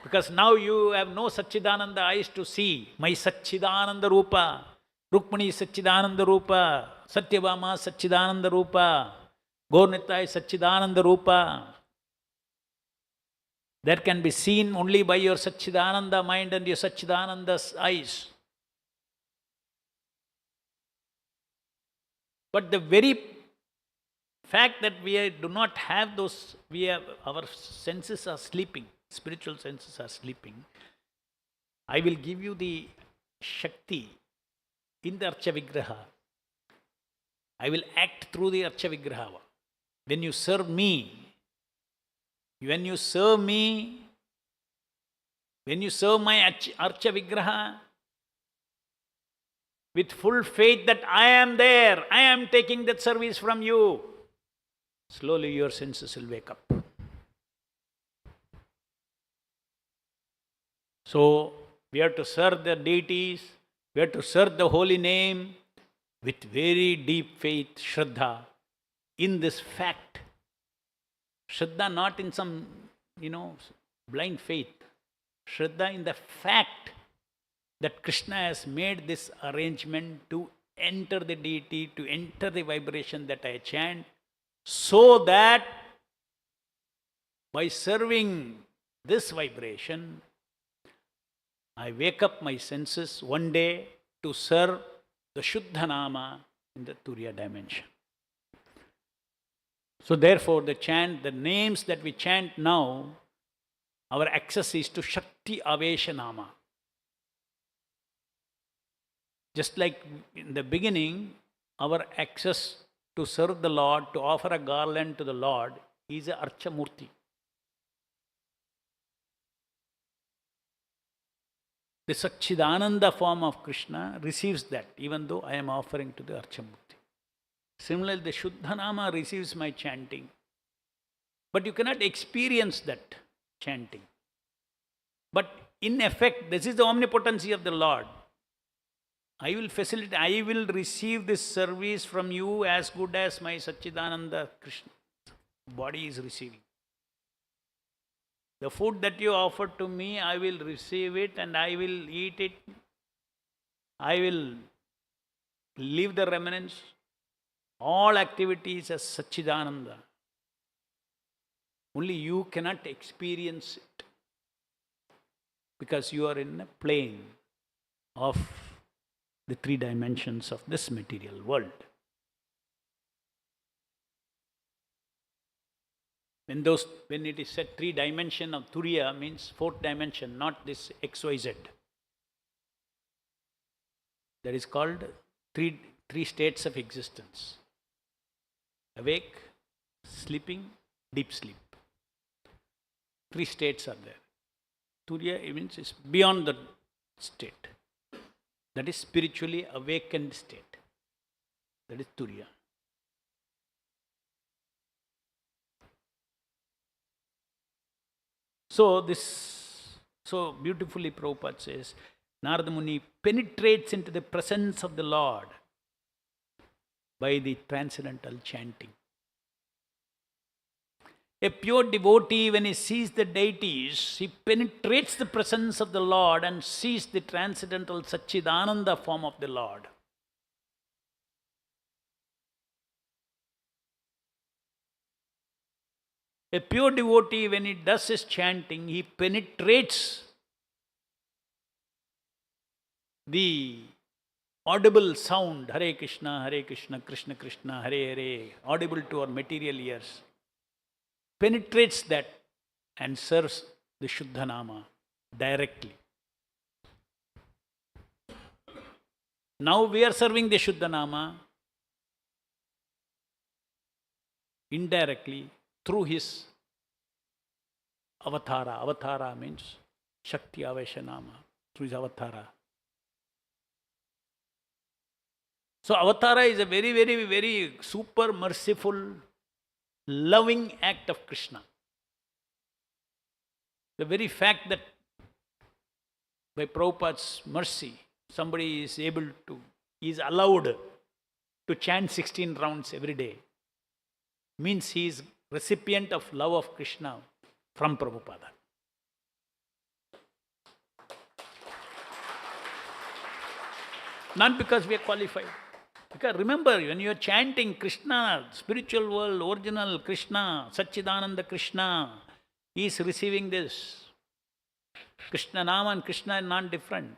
S2: Because now you have no Satchidananda eyes to see. My Satchidananda Rupa, Rukmini Satchidananda Rupa, Satyabhama Satchidananda Rupa, Gaurnitai Satchidananda Rupa. That can be seen only by your Satchidananda mind and your Satchidananda's eyes. But the very fact that we do not have those, our senses are sleeping, spiritual senses are sleeping. I will give you the Shakti in the Archa Vigraha. I will act through the Archa Vigraha. When you serve me, when you serve my Archa Vigraha, with full faith that I am there, I am taking that service from you, slowly your senses will wake up. So, we have to serve the deities, we have to serve the holy name with very deep faith, Shraddha, in this fact. Shraddha not in some, blind faith. Shraddha in the fact that Krishna has made this arrangement to enter the deity, to enter the vibration that I chant, so that by serving this vibration, I wake up my senses one day to serve the Shuddha Nama in the Turiya dimension. So therefore, the names that we chant now, our access is to Shakti Avesha Nama. Just like in the beginning, our access to serve the Lord, to offer a garland to the Lord, is a Archa Murti. The Satchidananda form of Krishna receives that, even though I am offering to the Archa Murti. Similarly, the Shuddha Nama receives my chanting. But you cannot experience that chanting. But in effect, this is the omnipotency of the Lord. I will facilitate, I will receive this service from you as good as my Satchidananda Krishna body is receiving. The food that you offer to me, I will receive it and I will eat it. I will leave the remnants. All activities as Satchidananda. Only you cannot experience it because you are in a plane of the three dimensions of this material world. When it is said three dimension of Turiya, means fourth dimension, not this XYZ. That is called three states of existence. Awake, sleeping, deep sleep. Three states are there. Turiya means is beyond the state. That is spiritually awakened state. That is Turiya. So beautifully Prabhupada says, Narada Muni penetrates into the presence of the Lord by the transcendental chanting. A pure devotee, when he sees the deities, he penetrates the presence of the Lord and sees the transcendental Satchidananda form of the Lord. A pure devotee, when he does his chanting, he penetrates the audible sound, Hare Krishna, Krishna Krishna, Hare Hare, audible to our material ears, penetrates that and serves the Shuddha Nama directly. Now we are serving the Shuddha Nama indirectly through his avatara. Avatara means Shakti Avesha Nama, through his avatara. So avatara is a very, very, very super merciful, loving act of Krishna. The very fact that by Prabhupada's mercy, somebody is allowed to chant 16 rounds every day, means he is recipient of love of Krishna from Prabhupada. Not because we are qualified. Because remember, when you are chanting Krishna, spiritual world, original Krishna, Satchidananda Krishna, he is receiving this. Krishna Nama and Krishna are not different.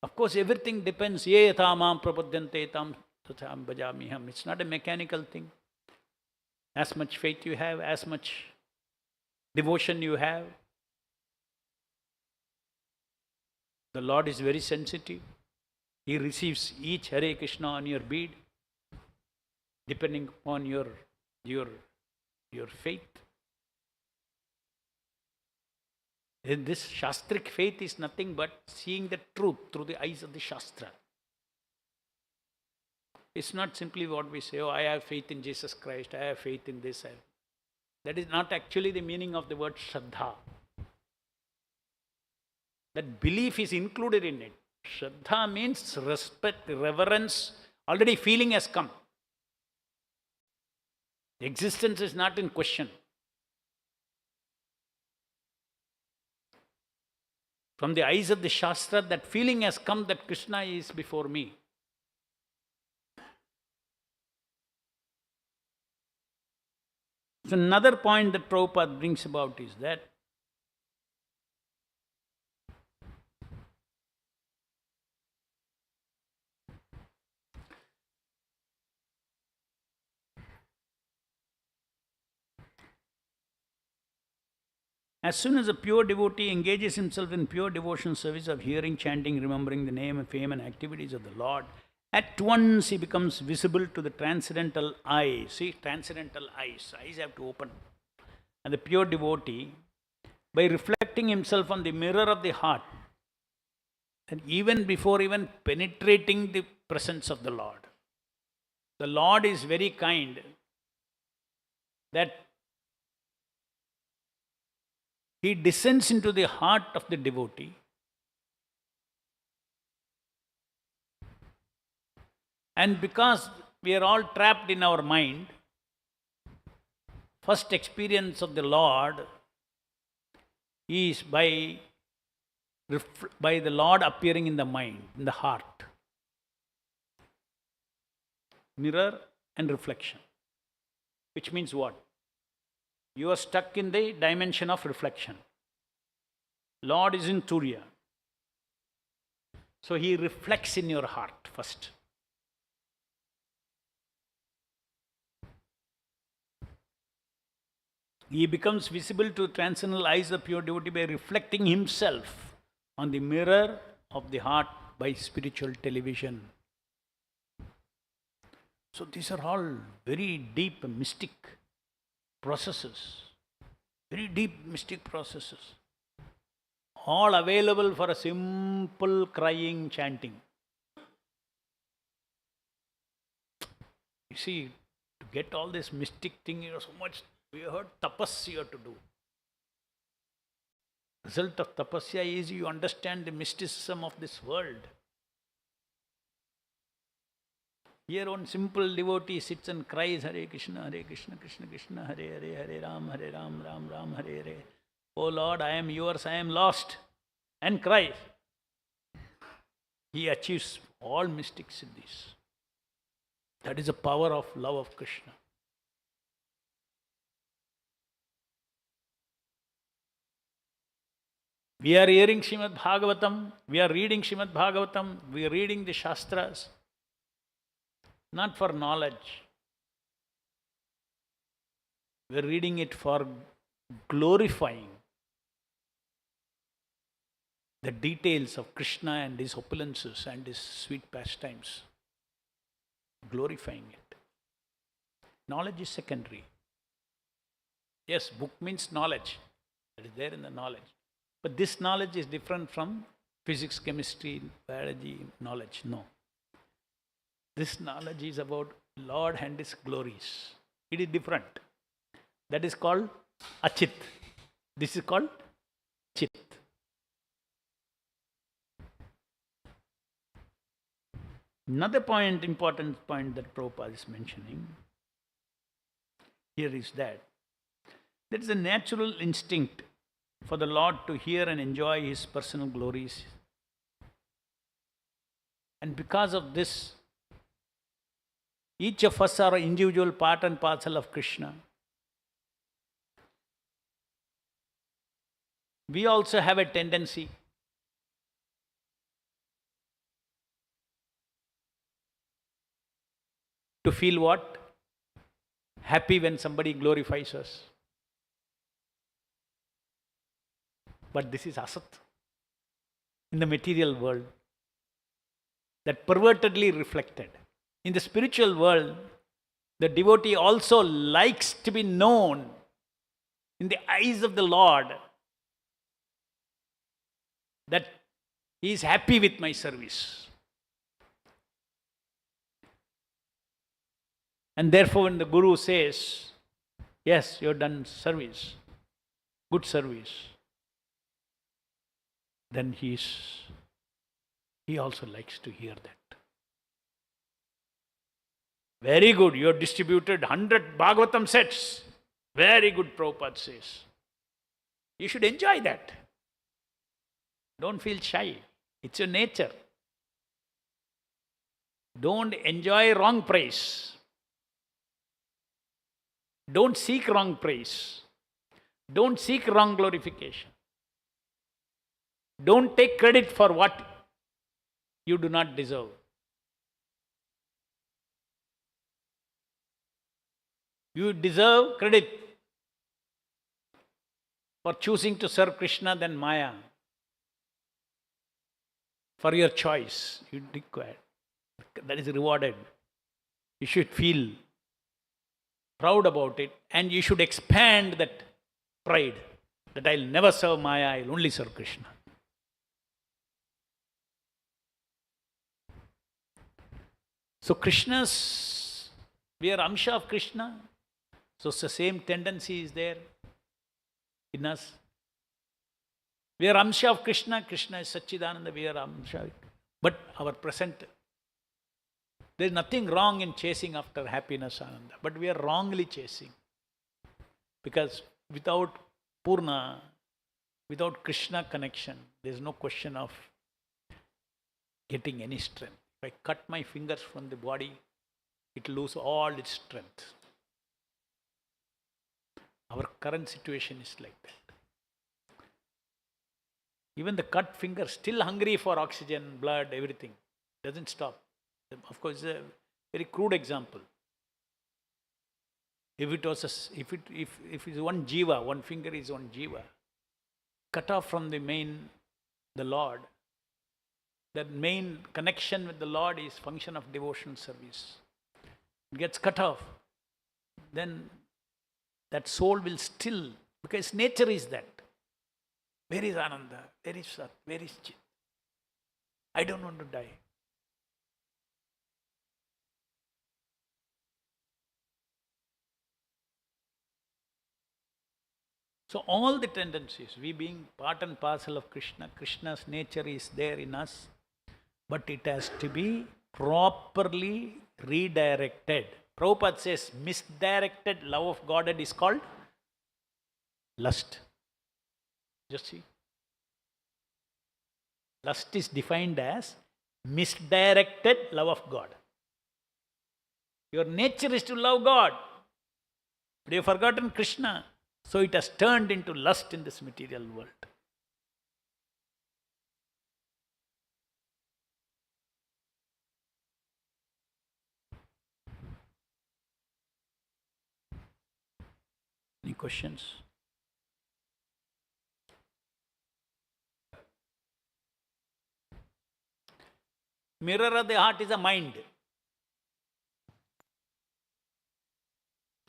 S2: Of course, everything depends. Ye yatha mam prapadyante tam tatham bhajamiham. It's not a mechanical thing. As much faith you have, as much devotion you have. The Lord is very sensitive. He receives each Hare Krishna on your bead, depending upon your faith. And this Shastric faith is nothing but seeing the truth through the eyes of the Shastra. It's not simply what we say, oh, I have faith in Jesus Christ, I have faith in this. That is not actually the meaning of the word Shraddha. That belief is included in it. Shraddha means respect, reverence. Already feeling has come. Existence is not in question. From the eyes of the Shastra, that feeling has come that Krishna is before me. So another point that Prabhupada brings about is that as soon as a pure devotee engages himself in pure devotion service of hearing, chanting, remembering the name, fame and activities of the Lord, at once he becomes visible to the transcendental eye. See, transcendental eyes. Eyes have to open. And the pure devotee, by reflecting himself on the mirror of the heart, and even before even penetrating the presence of the Lord is very kind that he descends into the heart of the devotee and because we are all trapped in our mind, first experience of the Lord is by the Lord appearing in the mind, in the heart. Mirror and reflection. Which means what? You are stuck in the dimension of reflection. Lord is in Turiya. So he reflects in your heart first. He becomes visible to transcendental eyes of pure devotee by reflecting himself on the mirror of the heart by spiritual television. So these are all very deep mystic processes. Very deep mystic processes. All available for a simple crying, chanting. You see, to get all this mystic thing, so much, we heard tapasya you have to do. Result of tapasya is you understand the mysticism of this world. Here one simple devotee sits and cries, Hare Krishna, Krishna Krishna, Hare Hare, Hare Ram, Ram Ram, Hare Hare. Oh Lord, I am yours, I am lost. And cries. He achieves all mystic siddhis. That is the power of love of Krishna. We are hearing Srimad-Bhagavatam, we are reading Srimad-Bhagavatam, we are reading the Shastras. Not for knowledge. We are reading it for glorifying the details of Krishna and his opulences and his sweet pastimes, glorifying it. Knowledge is secondary. Yes, book means knowledge. That is there in the knowledge. But this knowledge is different from physics, chemistry, biology knowledge. No. This knowledge is about Lord and his glories. It is different. That is called Achit. This is called Chit. Another point, important point that Prabhupada is mentioning here is that there is a natural instinct for the Lord to hear and enjoy his personal glories. And because of this, each of us are an individual part and parcel of Krishna. We also have a tendency to feel what? Happy when somebody glorifies us. But this is asat in the material world, that pervertedly reflected. In the spiritual world, the devotee also likes to be known in the eyes of the Lord that he is happy with my service. And therefore, when the Guru says, yes, you have done service, good service, then he also likes to hear that. Very good, you have distributed 100 Bhagavatam sets. Very good, Prabhupada says. You should enjoy that. Don't feel shy. It's your nature. Don't enjoy wrong praise. Don't seek wrong praise. Don't seek wrong glorification. Don't take credit for what you do not deserve. You deserve credit for choosing to serve Krishna than Maya. For your choice, you require. That is rewarded. You should feel proud about it, and you should expand that pride, that I'll never serve Maya, I'll only serve Krishna. So we are Amsha of Krishna, so the same tendency is there in us. We are Amsha of Krishna, Krishna is Satchidananda, we are Amsha. But our present, there is nothing wrong in chasing after happiness, Ananda, but we are wrongly chasing. Because without Purna, without Krishna connection, there is no question of getting any strength. If I cut my fingers from the body, it loses all its strength. Our current situation is like that. Even the cut finger, still hungry for oxygen, blood, everything. Doesn't stop. Of course, it's a very crude example. If it was if it's one jiva, one finger is one jiva, cut off from the Lord, that main connection with the Lord is function of devotional service. It gets cut off, then that soul will still, because nature is that. Where is Ananda? Where is Sat? Where is Chit? I don't want to die. So all the tendencies, we being part and parcel of Krishna, Krishna's nature is there in us, but it has to be properly redirected. Prabhupada says misdirected love of Godhead is called lust. Just see. Lust is defined as misdirected love of God. Your nature is to love God, but you have forgotten Krishna. So it has turned into lust in this material world. Any questions? Mirror of the heart is the mind.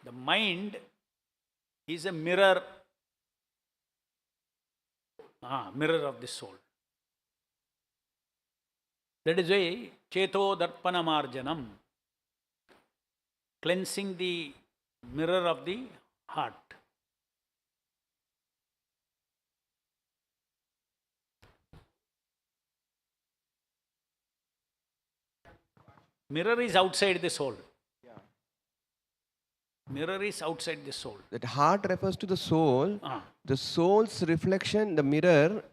S2: The mind is a mirror, mirror of the soul. That is why Cheto Darpanamarjanam, cleansing the mirror of the heart. Mirror is outside the soul. Mirror is outside the soul.
S3: That heart refers to the soul. The soul's reflection, the mirror,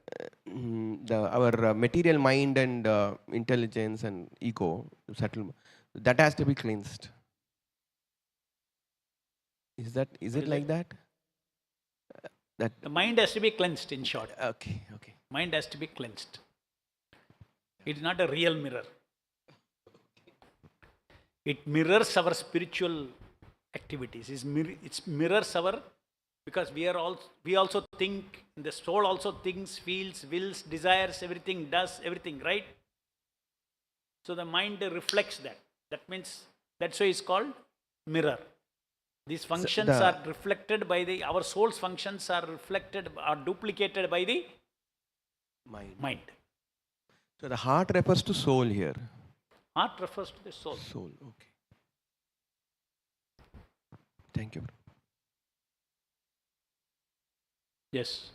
S3: our material mind and intelligence and ego, subtle, that has to be cleansed. Is it like that?
S2: The mind has to be cleansed, in short.
S3: Okay.
S2: Mind has to be cleansed. It is not a real mirror. It mirrors our spiritual activities. It mirrors our, because we also think, the soul also thinks, feels, wills, desires, everything, does everything, right? So the mind reflects that. That means, that's why it's called mirror. These functions are reflected by our soul's functions are reflected, are duplicated by the mind.
S3: So the heart refers to soul here.
S2: Heart refers to the soul.
S3: Soul, okay. Thank you.
S2: Yes.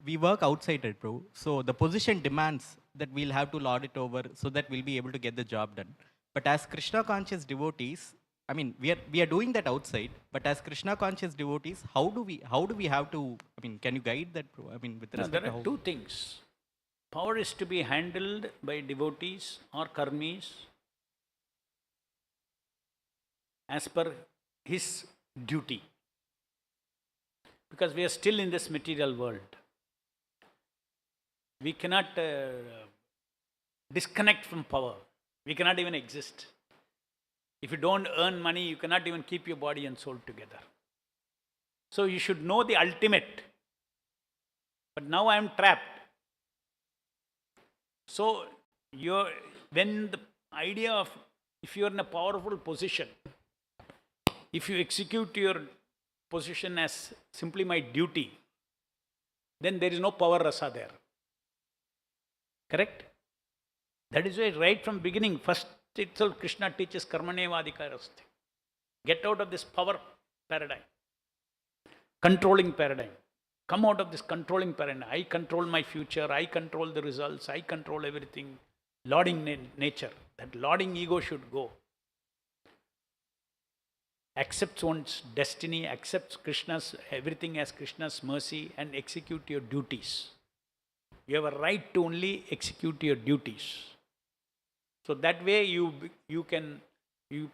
S4: We work outside it, bro. So the position demands that we'll have to lord it over so that we'll be able to get the job done. But as Krishna conscious devotees, I mean, we are doing that outside. But as Krishna conscious devotees, how do we have to? I mean, can you guide that, bro? I mean, with respect
S2: There are two things. Power is to be handled by devotees or karmis as per his duty. Because we are still in this material world. We cannot disconnect from power. We cannot even exist. If you don't earn money, you cannot even keep your body and soul together. So you should know the ultimate. But now I am trapped. So when the idea of, if you are in a powerful position, if you execute your position as simply my duty, then there is no power rasa there. Correct? That is why right from beginning, first itself Krishna teaches karmaneva adhikaraste. Get out of this power paradigm, controlling paradigm. Come out of this controlling paradigm. I control my future, I control the results, I control everything. Lauding nature. That lauding ego should go. Accepts one's destiny, accepts everything as Krishna's mercy, and execute your duties. You have a right to only execute your duties. So that way you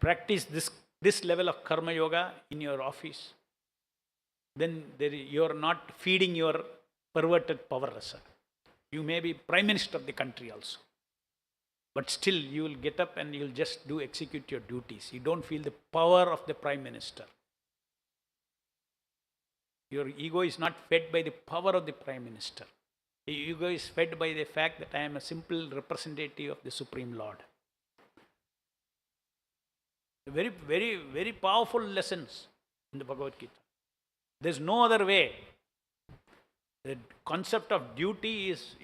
S2: practice this level of karma yoga in your office. Then you are not feeding your perverted power rasa. You may be Prime Minister of the country also. But still you will get up and you will just execute your duties. You don't feel the power of the Prime Minister. Your ego is not fed by the power of the Prime Minister. The ego is fed by the fact that I am a simple representative of the Supreme Lord. Very, very, very powerful lessons in the Bhagavad Gita. There's no other way. The concept of duty is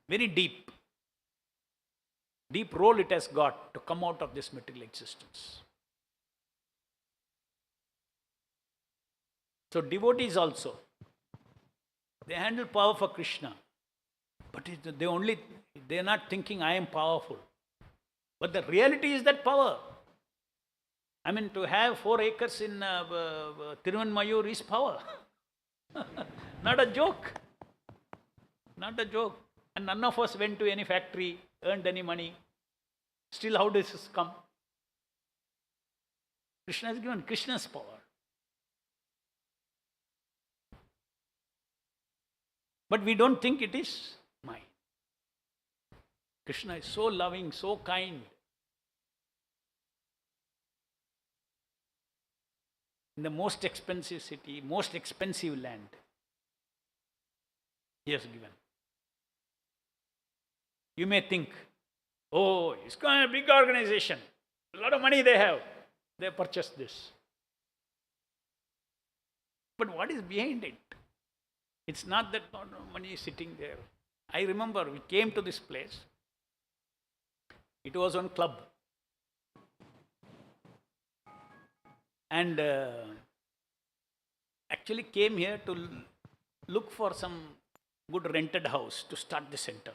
S2: very deep. Deep role it has got to come out of this material existence. So devotees also, they handle power for Krishna, but they are not thinking I am powerful. But the reality is that power. I mean, to have 4 acres in Tiruvanmayur is power. Not a joke. Not a joke. And none of us went to any factory, earned any money. Still, how does this come? Krishna has given Krishna's power. But we don't think it is mine. Krishna is so loving, so kind. In the most expensive city, most expensive land, He has given. You may think, oh, ISKCON is a big organization. A lot of money they have. They purchased this. But what is behind it? It's not that no money is sitting there. I remember we came to this place. It was one club. And actually came here to look for some good rented house to start the center.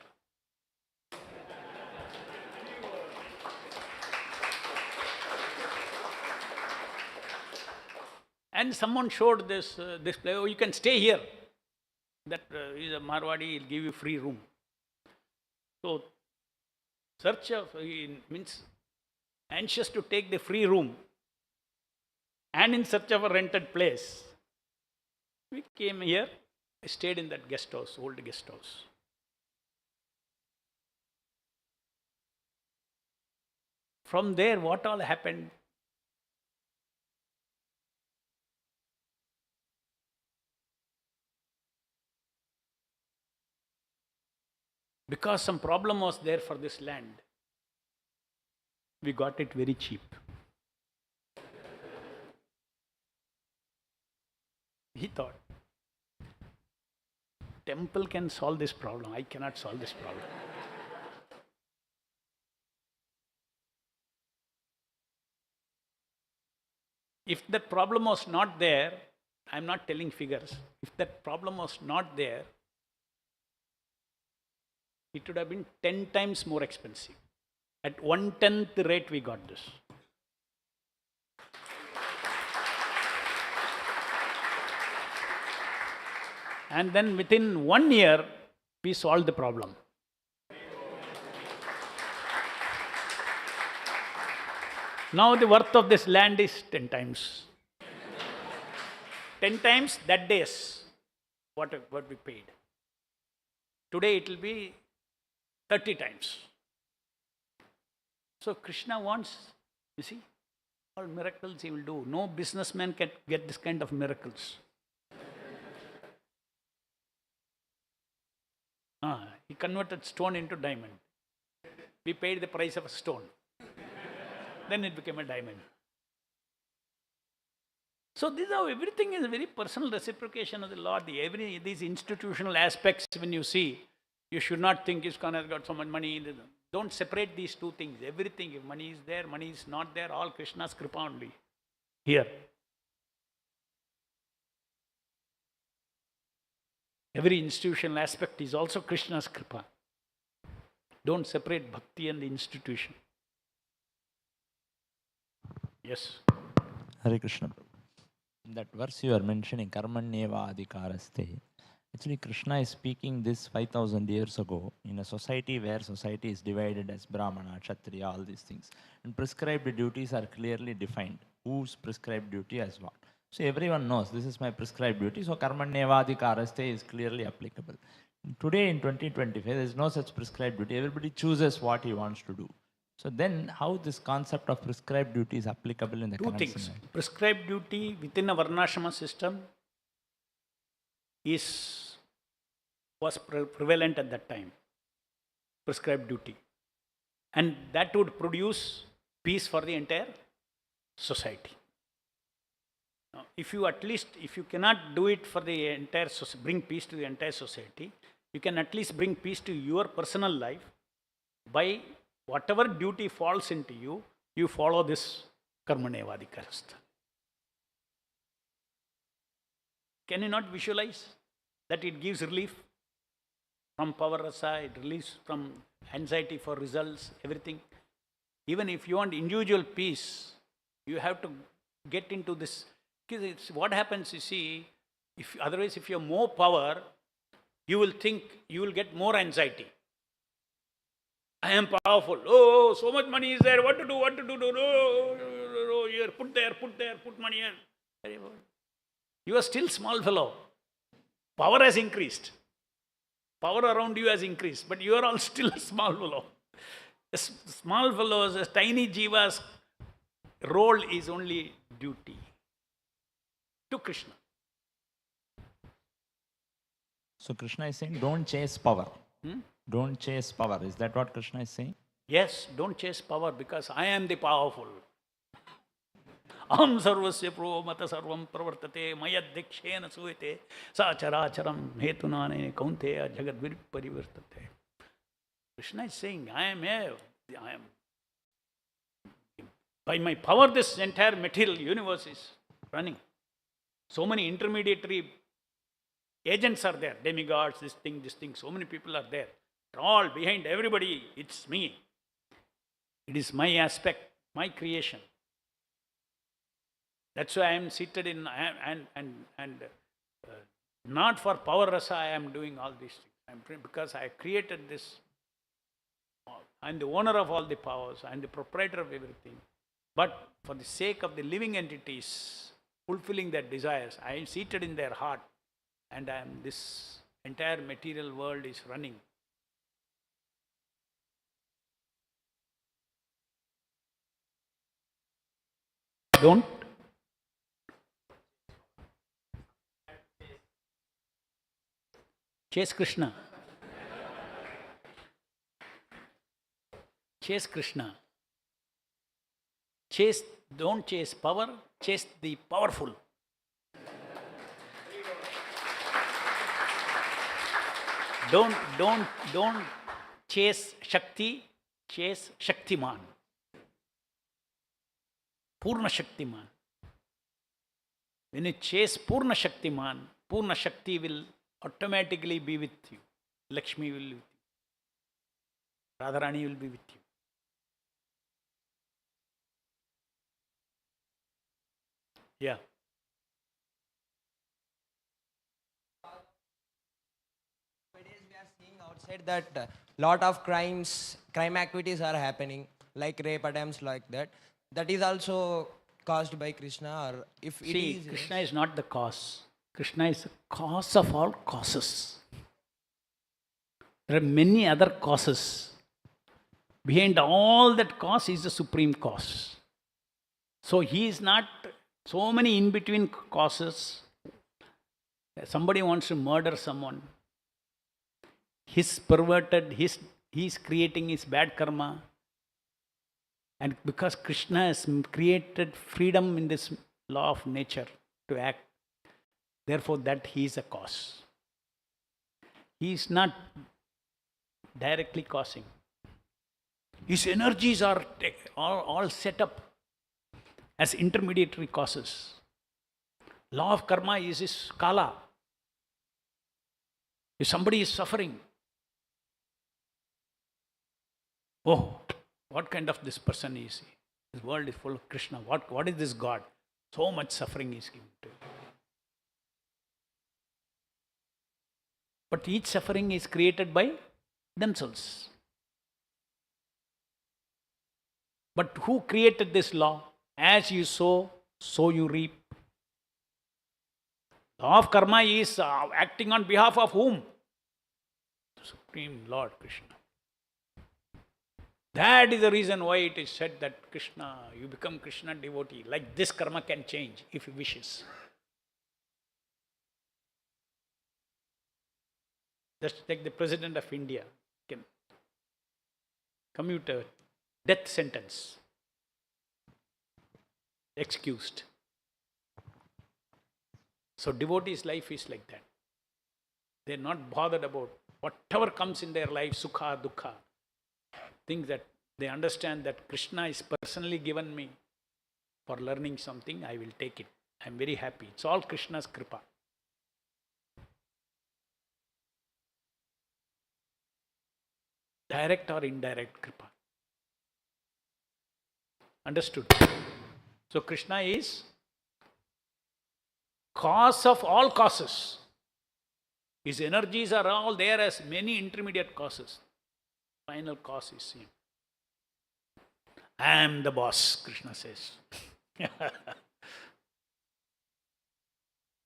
S2: And someone showed this place. Oh, you can stay here. That is a Marwadi, he'll give you free room. So, search of, means anxious to take the free room and in search of a rented place. We came here, stayed in that guest house, old guest house. From there, what all happened? Because some problem was there for this land, we got it very cheap. He thought, temple can solve this problem. I cannot solve this problem. If that problem was not there, I'm not telling figures. If that problem was not there, it would have been 10 times more expensive. At 1/10 the rate we got this. And then within 1 year, we solved the problem. Now the worth of this land is 10 times. 10 times that day's what we paid. Today it will be 30 times. So Krishna wants, you see, all miracles he will do. No businessman can get this kind of miracles. He converted stone into diamond. We paid the price of a stone. Then it became a diamond. So this is how everything is a very personal reciprocation of the Lord. These institutional aspects, when you see, you should not think ISKCON has got so much money. Don't separate these two things. Everything, if money is there, money is not there, all Krishna's kripa only. Here. Every institutional aspect is also Krishna's kripa. Don't separate bhakti and the institution. Yes.
S5: Hare Krishna. That verse you are mentioning, Karmanyeva Adhikaraste. Actually, Krishna is speaking this 5,000 years ago in a society where society is divided as Brahmana, Kshatriya, all these things. And prescribed duties are clearly defined. Whose prescribed duty as what. So everyone knows this is my prescribed duty. So Karmanyeva Adhikaraste is clearly applicable. Today in 2025, there is no such prescribed duty. Everybody chooses what he wants to do. So then how this concept of prescribed duty is applicable in the current
S2: Two things.
S5: scenario?
S2: Prescribed duty within a Varnashrama system was prevalent at that time. Prescribed duty. And that would produce peace for the entire society. Now, if you cannot do it for the entire society, bring peace to the entire society, you can at least bring peace to your personal life by whatever duty falls into you, you follow this Karmaneva Adhikarastha. Can you not visualize that it gives relief from power rasa, it relieves from anxiety for results, everything. Even if you want individual peace, you have to get into this. Because what happens, you see, otherwise if you have more power, you will think, you will get more anxiety. I am powerful. Oh, so much money is there. What to do? Here, put there, put money here. You are still small fellow. Power has increased. Power around you has increased, but you are all still a small fellow. A small fellows, a tiny jiva's role is only duty to Krishna.
S5: So Krishna is saying, don't chase power. Don't chase power. Is that what Krishna is saying?
S2: Yes, don't chase power because I am the powerful. Aham sarvasya pro mata sarvam pravartate mayad dikshena suyate sacharacharam hetunane kaunteya jagad parivartate. Krishna is saying, I am here. I am. By my power, this entire material universe is running. So many intermediary agents are there. Demigods, this thing. So many people are there. All behind everybody, it's me. It is my aspect, my creation. That's why I am seated in, and not for power rasa I am doing all these things. Because I created this. I am the owner of all the powers. I am the proprietor of everything. But for the sake of the living entities, fulfilling their desires, I am seated in their heart, and I am this entire material world is running. Don't chase Krishna. Chase Krishna. Don't chase power, chase the powerful. Don't chase Shakti, chase Shaktiman. Purna Shaktiman. When you chase Purna Shaktiman, Purna Shakti will automatically be with you. Lakshmi will be with you. Radharani will be with you. Yeah.
S6: Nowadays we are seeing outside that lot of crime activities are happening, like rape attempts like that. That is also caused by Krishna, or if it
S2: See,
S6: is...
S2: Krishna is not the cause. Krishna is the cause of all causes. There are many other causes. Behind all that cause is the supreme cause. So he is not so many in-between causes. Somebody wants to murder someone. He's perverted, he's creating his bad karma. And because Krishna has created freedom in this law of nature to act, therefore that he is a cause. He is not directly causing. His energies are all set up as intermediary causes. Law of karma is his kala. If somebody is suffering, oh, what kind of this person is he? This world is full of Krishna. What is this God? So much suffering is given to him. But each suffering is created by themselves. But who created this law? As you sow, so you reap. Law of karma is acting on behalf of whom? The Supreme Lord Krishna. That is the reason why it is said that Krishna, you become Krishna devotee. Like this karma can change if he wishes. Just take the President of India, can commute a death sentence. Excused. So devotees' life is like that. They are not bothered about whatever comes in their life, sukha, dukkha. Things that they understand that Krishna is personally given me for learning something, I will take it. I am very happy. It's all Krishna's kripa. Direct or indirect kripa. Understood? So Krishna is cause of all causes. His energies are all there as many intermediate causes. Final cause is him. I am the boss, Krishna says.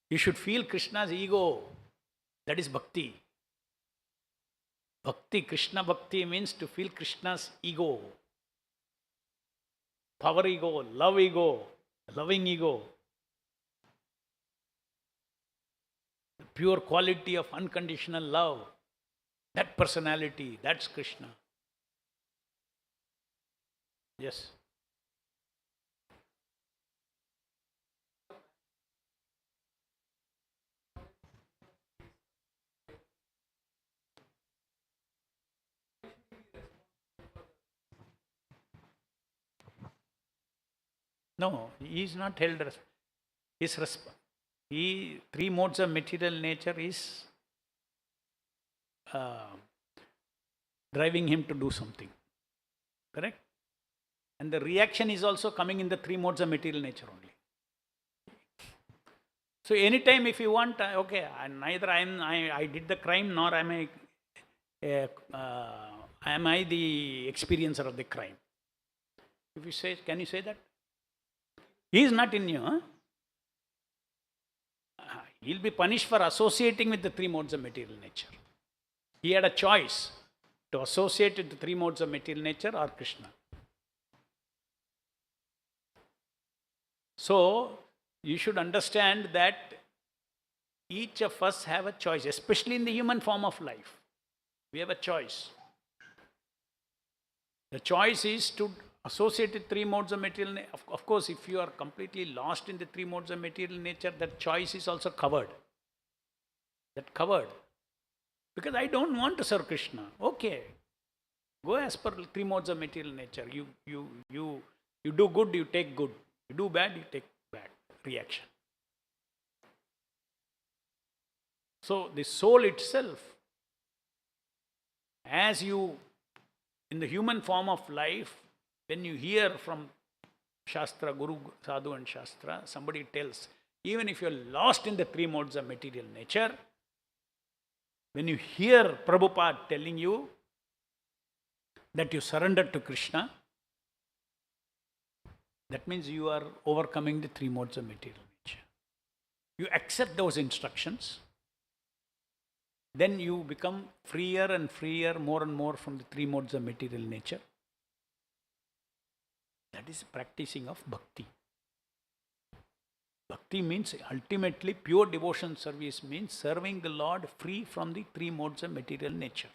S2: You should feel Krishna's ego. That is bhakti. Bhakti, Krishna bhakti means to feel Krishna's ego. Power ego, loving ego. pure quality of unconditional love, that personality, that's Krishna. Yes. No, he is not held three modes of material nature is driving him to do something. Correct? And the reaction is also coming in the three modes of material nature only. So anytime if you want, okay, neither I did the crime nor am I the experiencer of the crime. If you say, can you say that? He is not in you. Huh? He'll be punished for associating with the three modes of material nature. He had a choice to associate with the three modes of material nature or Krishna. So, you should understand that each of us have a choice, especially in the human form of life. We have a choice. The choice is to associate with three modes of material nature. Of course, if you are completely lost in the three modes of material nature, that choice is also covered. That covered. Because I don't want to serve Krishna. Okay. Go as per three modes of material nature. You do good, you take good. You do bad, you take bad reaction. So the soul itself, as you, in the human form of life, when you hear from Shastra, Guru, Sadhu and Shastra, somebody tells, even if you're lost in the three modes of material nature, when you hear Prabhupada telling you that you surrender to Krishna, that means you are overcoming the three modes of material nature. You accept those instructions, then you become freer and freer, more and more from the three modes of material nature. That is practicing of bhakti. Bhakti means ultimately pure devotion service means serving the Lord free from the three modes of material nature.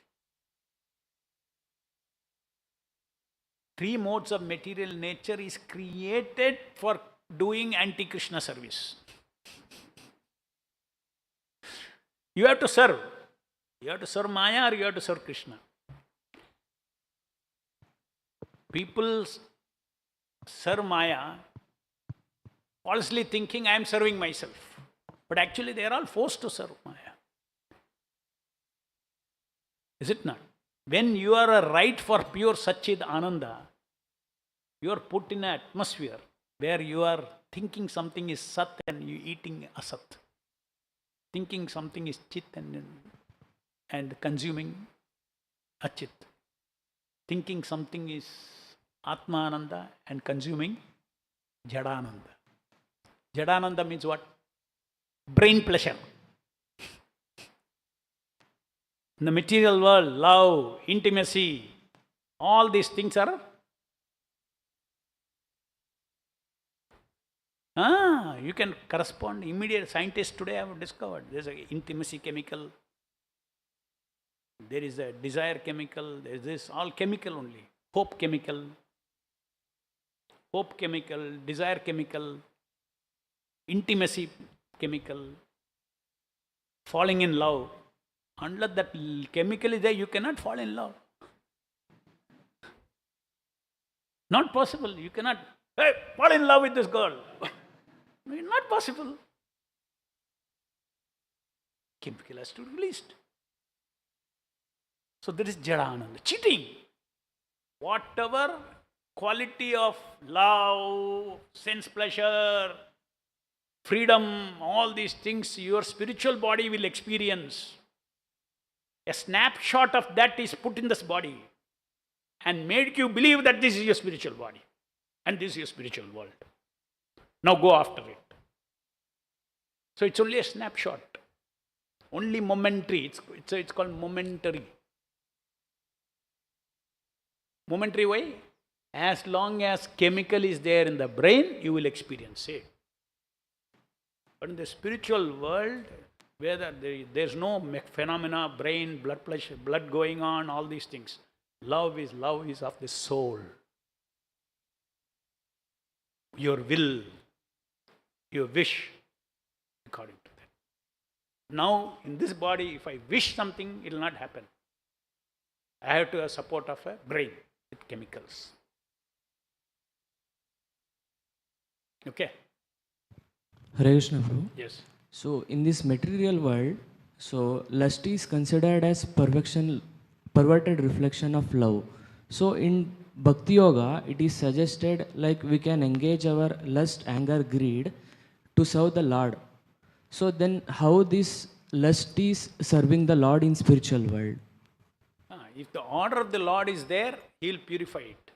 S2: Three modes of material nature is created for doing anti-Krishna service. You have to serve. You have to serve Maya or you have to serve Krishna. People serve Maya falsely thinking I am serving myself. But actually they are all forced to serve Maya. Is it not? When you are a right for pure Satchid Ananda, you are put in an atmosphere where you are thinking something is Sat and you eating Asat. Thinking something is Chit and consuming Achit. Thinking something is Atma Ananda and consuming Jadananda. Jadananda means what? Brain pleasure. In the material world, love, intimacy, all these things are you can correspond immediate. Scientists today have discovered there is an intimacy chemical, there is a desire chemical, there is this, all chemical only. Hope chemical, desire chemical, intimacy chemical, falling in love. Unless that chemical is there, you cannot fall in love. Not possible. You cannot, hey, fall in love with this girl. Not possible. Chemical has to be released. So there is Jadananda, cheating. Whatever quality of love, sense pleasure, freedom, all these things your spiritual body will experience. A snapshot of that is put in this body and made you believe that this is your spiritual body and this is your spiritual world. Now go after it. So it's only a snapshot, only momentary. It's called momentary. Momentary why? As long as chemical is there in the brain, you will experience it. But in the spiritual world, Whether there's no phenomena, brain, blood pressure, blood going on, all these things. Love is of the soul. Your will, your wish, according to that. Now, in this body, if I wish something, it will not happen. I have to have support of a brain with chemicals. Okay?
S7: Hare Krishna, Prabhu.
S2: Yes.
S7: So in this material world, so lust is considered as perverted reflection of love. So in Bhakti Yoga, it is suggested like we can engage our lust, anger, greed to serve the Lord. So then how this lust is serving the Lord in spiritual world?
S2: If the order of the Lord is there, He will purify it.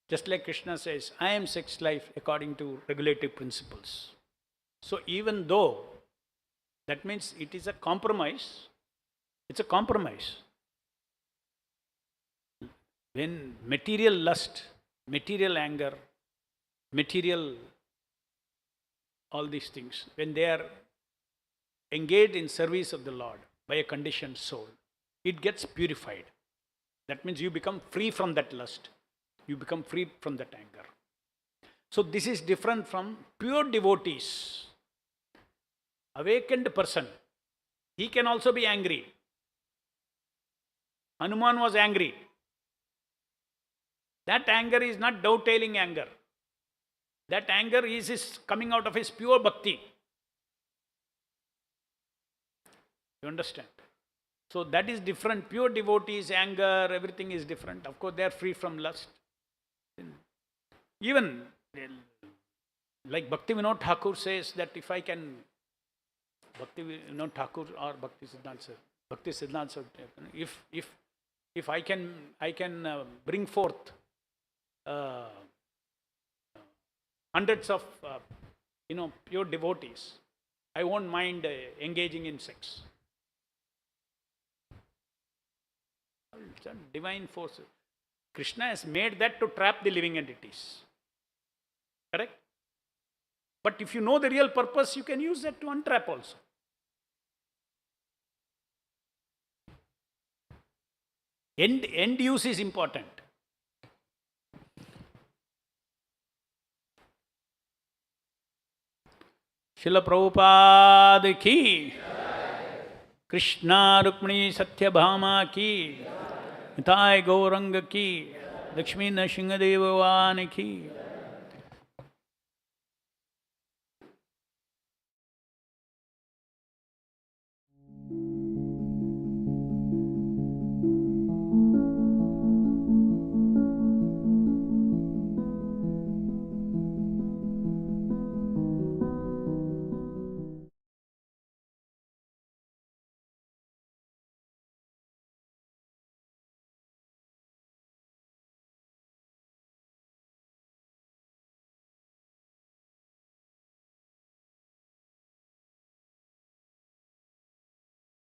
S2: Just like Krishna says, I am sex life according to regulative principles. So even though, that means it is a compromise, it's a compromise. When material lust, material anger, material, all these things, when they are engaged in service of the Lord by a conditioned soul, it gets purified. That means you become free from that lust. You become free from that anger. So this is different from pure devotees. Awakened person, he can also be angry. Hanuman was angry. That anger is not dovetailing anger. That anger is coming out of his pure bhakti. You understand? So that is different. Pure devotees, anger, everything is different. Of course, they are free from lust. Even like Bhakti Vinod Thakur says that if I can, Bhakti Vinod Thakur or Bhakti Siddhanta, if I can bring forth hundreds of pure devotees, I won't mind engaging in sex. It's a divine force. Krishna has made that to trap the living entities. Correct? But if you know the real purpose, you can use that to untrap also. End use is important. Srila Prabhupada ki, Krishna Rukmini Satyabhama ki, Nitai Gauranga ki, Lakshmi Nrsimha Devavani ki.